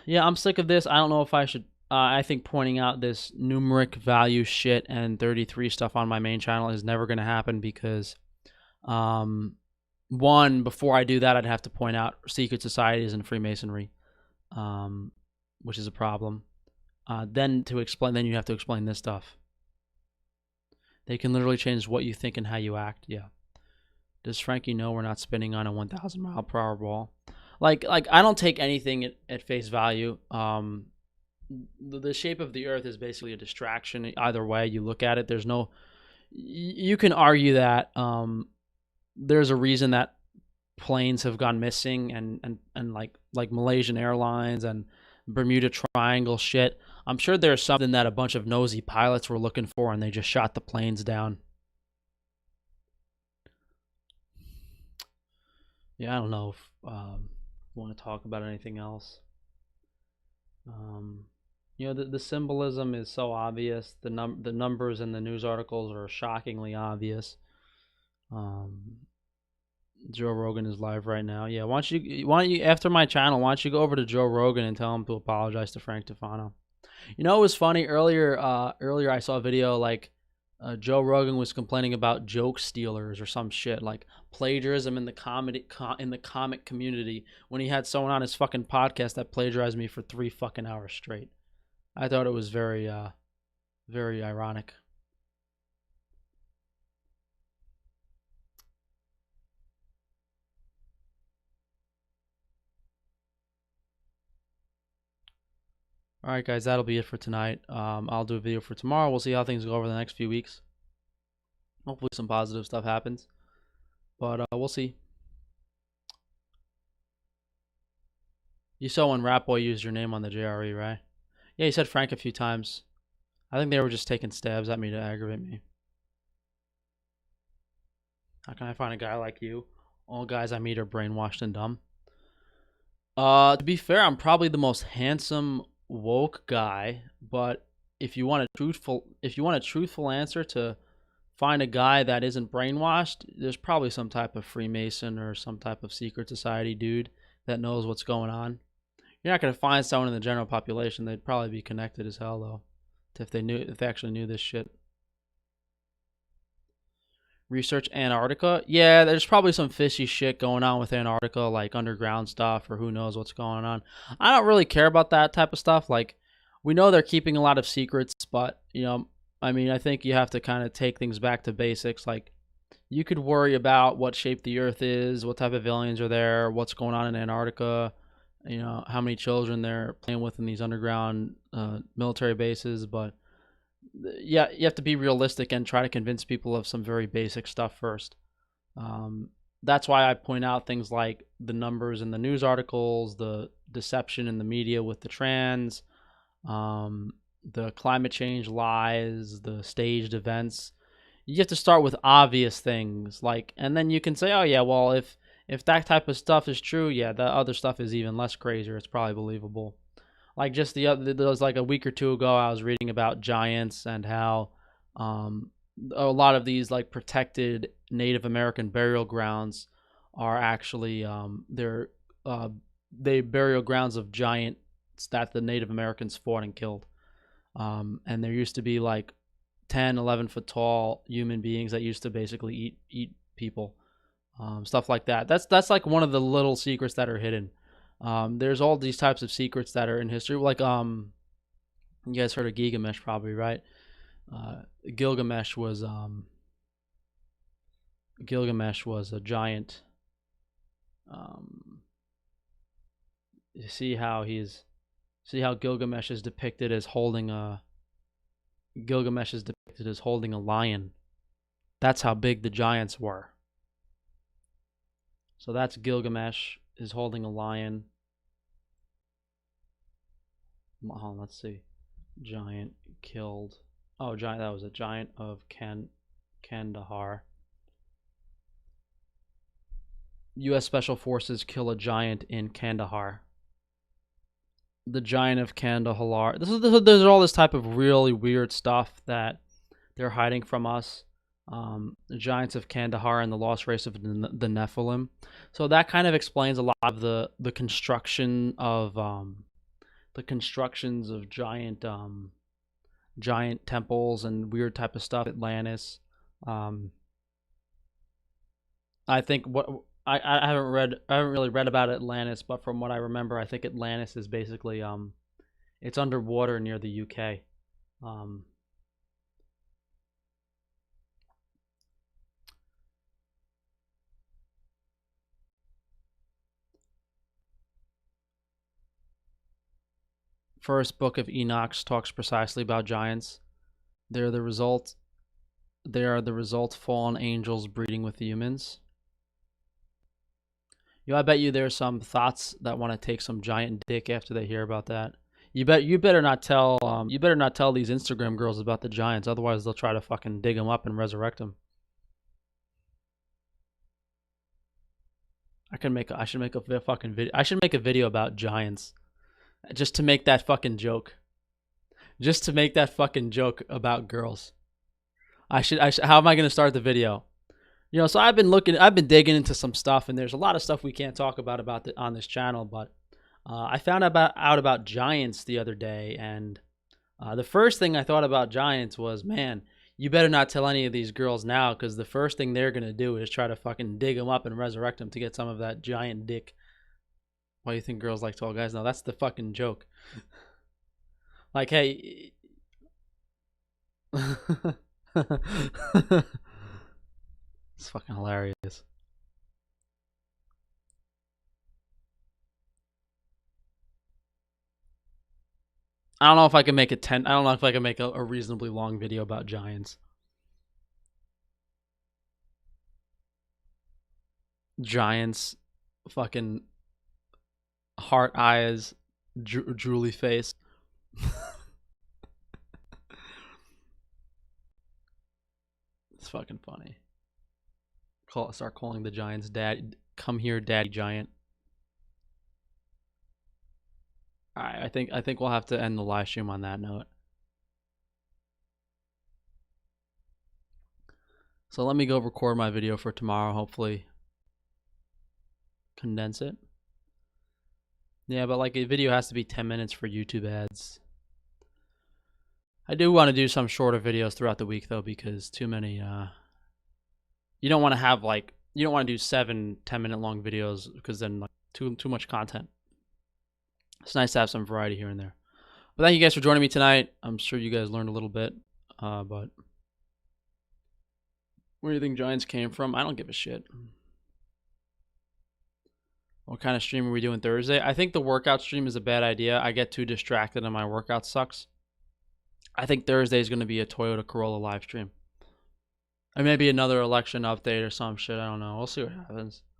Yeah, I'm sick of this. I don't know if I should... I think pointing out this numeric value shit and 33 stuff on my main channel is never going to happen because... one, before I do that, I'd have to point out secret societies and Freemasonry, which is a problem. Then you have to explain this stuff. They can literally change what you think and how you act. Yeah. Does Frankie know we're not spinning on a 1,000 mile per hour ball? Like I don't take anything at face value. The shape of the Earth is basically a distraction. Either way you look at it, there's no. You can argue that there's a reason that planes have gone missing and like Malaysian Airlines and Bermuda Triangle shit. I'm sure there's something that a bunch of nosy pilots were looking for and they just shot the planes down. Yeah, I don't know if you want to talk about anything else. The symbolism is so obvious. The numbers in the news articles are shockingly obvious. Joe Rogan is live right now. Yeah, why don't you after my channel, why don't you go over to Joe Rogan and tell him to apologize to Frank Tufano? You know, it was funny earlier I saw a video like Joe Rogan was complaining about joke stealers or some shit, like plagiarism in the comic community, when he had someone on his fucking podcast that plagiarized me for 3 fucking hours straight. I thought it was very very ironic. All right, guys, that'll be it for tonight. I'll do a video for tomorrow. We'll see how things go over the next few weeks. Hopefully some positive stuff happens. But we'll see. You saw when Rat Boy used your name on the JRE, right? Yeah, he said Frank a few times. I think they were just taking stabs at me to aggravate me. How can I find a guy like you? All guys I meet are brainwashed and dumb. To be fair, I'm probably the most handsome woke guy, but if you want a truthful answer to find a guy that isn't brainwashed, there's probably some type of Freemason or some type of secret society dude that knows what's going on. You're not going to find someone in the general population. They'd probably be connected as hell though, if they actually knew this shit. Research Antarctica. Yeah, there's probably some fishy shit going on with Antarctica, like underground stuff or who knows what's going on. I don't really care about that type of stuff. Like, we know they're keeping a lot of secrets, but, I mean, I think you have to kind of take things back to basics. Like, you could worry about what shape the Earth is, what type of aliens are there, what's going on in Antarctica, how many children they're playing with in these underground military bases, but yeah, you have to be realistic and try to convince people of some very basic stuff first. That's why I point out things like the numbers in the news articles, the deception in the media with the trans, the climate change lies, the staged events. You have to start with obvious things, and then you can say, oh yeah, well, if that type of stuff is true, yeah, the other stuff is even less crazier. It's probably believable. Like just there was like a week or two ago, I was reading about giants and how a lot of these like protected Native American burial grounds are actually they burial grounds of giants that the Native Americans fought and killed. And there used to be like 10, 11 foot tall human beings that used to basically eat people, stuff like that. That's like one of the little secrets that are hidden. There's all these types of secrets that are in history. Like, you guys heard of Gilgamesh probably, right? Gilgamesh was a giant You see how Gilgamesh is depicted as holding a lion. That's how big the giants were. So that's Gilgamesh is holding a lion. Let's see. Giant killed. Oh, giant. That was a giant of Kandahar. U.S. Special Forces kill a giant in Kandahar. The giant of Kandahar. There's all this type of really weird stuff that they're hiding from us. The giants of Kandahar and the lost race of the Nephilim. So that kind of explains a lot of the construction of giant temples and weird type of stuff. Atlantis. I think I haven't really read about Atlantis, but from what I remember, I think Atlantis is basically it's underwater near the UK. First book of Enoch talks precisely about giants. They are the result fallen angels breeding with humans. I bet you there's some thoughts that want to take some giant dick after they hear about that. You better not tell these Instagram girls about the giants, otherwise they'll try to fucking dig them up and resurrect them. I should make a fucking video. I should make a video about giants, just to make that fucking joke. Just to make that fucking joke about girls. How am I gonna start the video? So I've been digging into some stuff, and there's a lot of stuff we can't talk about on this channel, but I found out about giants the other day, and the first thing I thought about giants was, man, you better not tell any of these girls now, because the first thing they're gonna do is try to fucking dig them up and resurrect them to get some of that giant dick. Why do you think girls like tall guys? No, that's the fucking joke. Like, hey. It's fucking hilarious. I don't know if I can make a reasonably long video about giants. Giants, fucking heart eyes, drooly face. It's fucking funny. Start calling the giants dad. Come here, daddy giant. All right, I think we'll have to end the live stream on that note. So let me go record my video for tomorrow. Hopefully, condense it. Yeah, but like a video has to be 10 minutes for YouTube ads. I do want to do some shorter videos throughout the week though, because too many. You don't want to do 7 10-minute long videos, because then like too much content. It's nice to have some variety here and there. But thank you guys for joining me tonight. I'm sure you guys learned a little bit. But where do you think giants came from? I don't give a shit. What kind of stream are we doing Thursday? I think the workout stream is a bad idea. I get too distracted and my workout sucks. I think Thursday is going to be a Toyota Corolla live stream. Or maybe another election update or some shit. I don't know. We'll see what happens.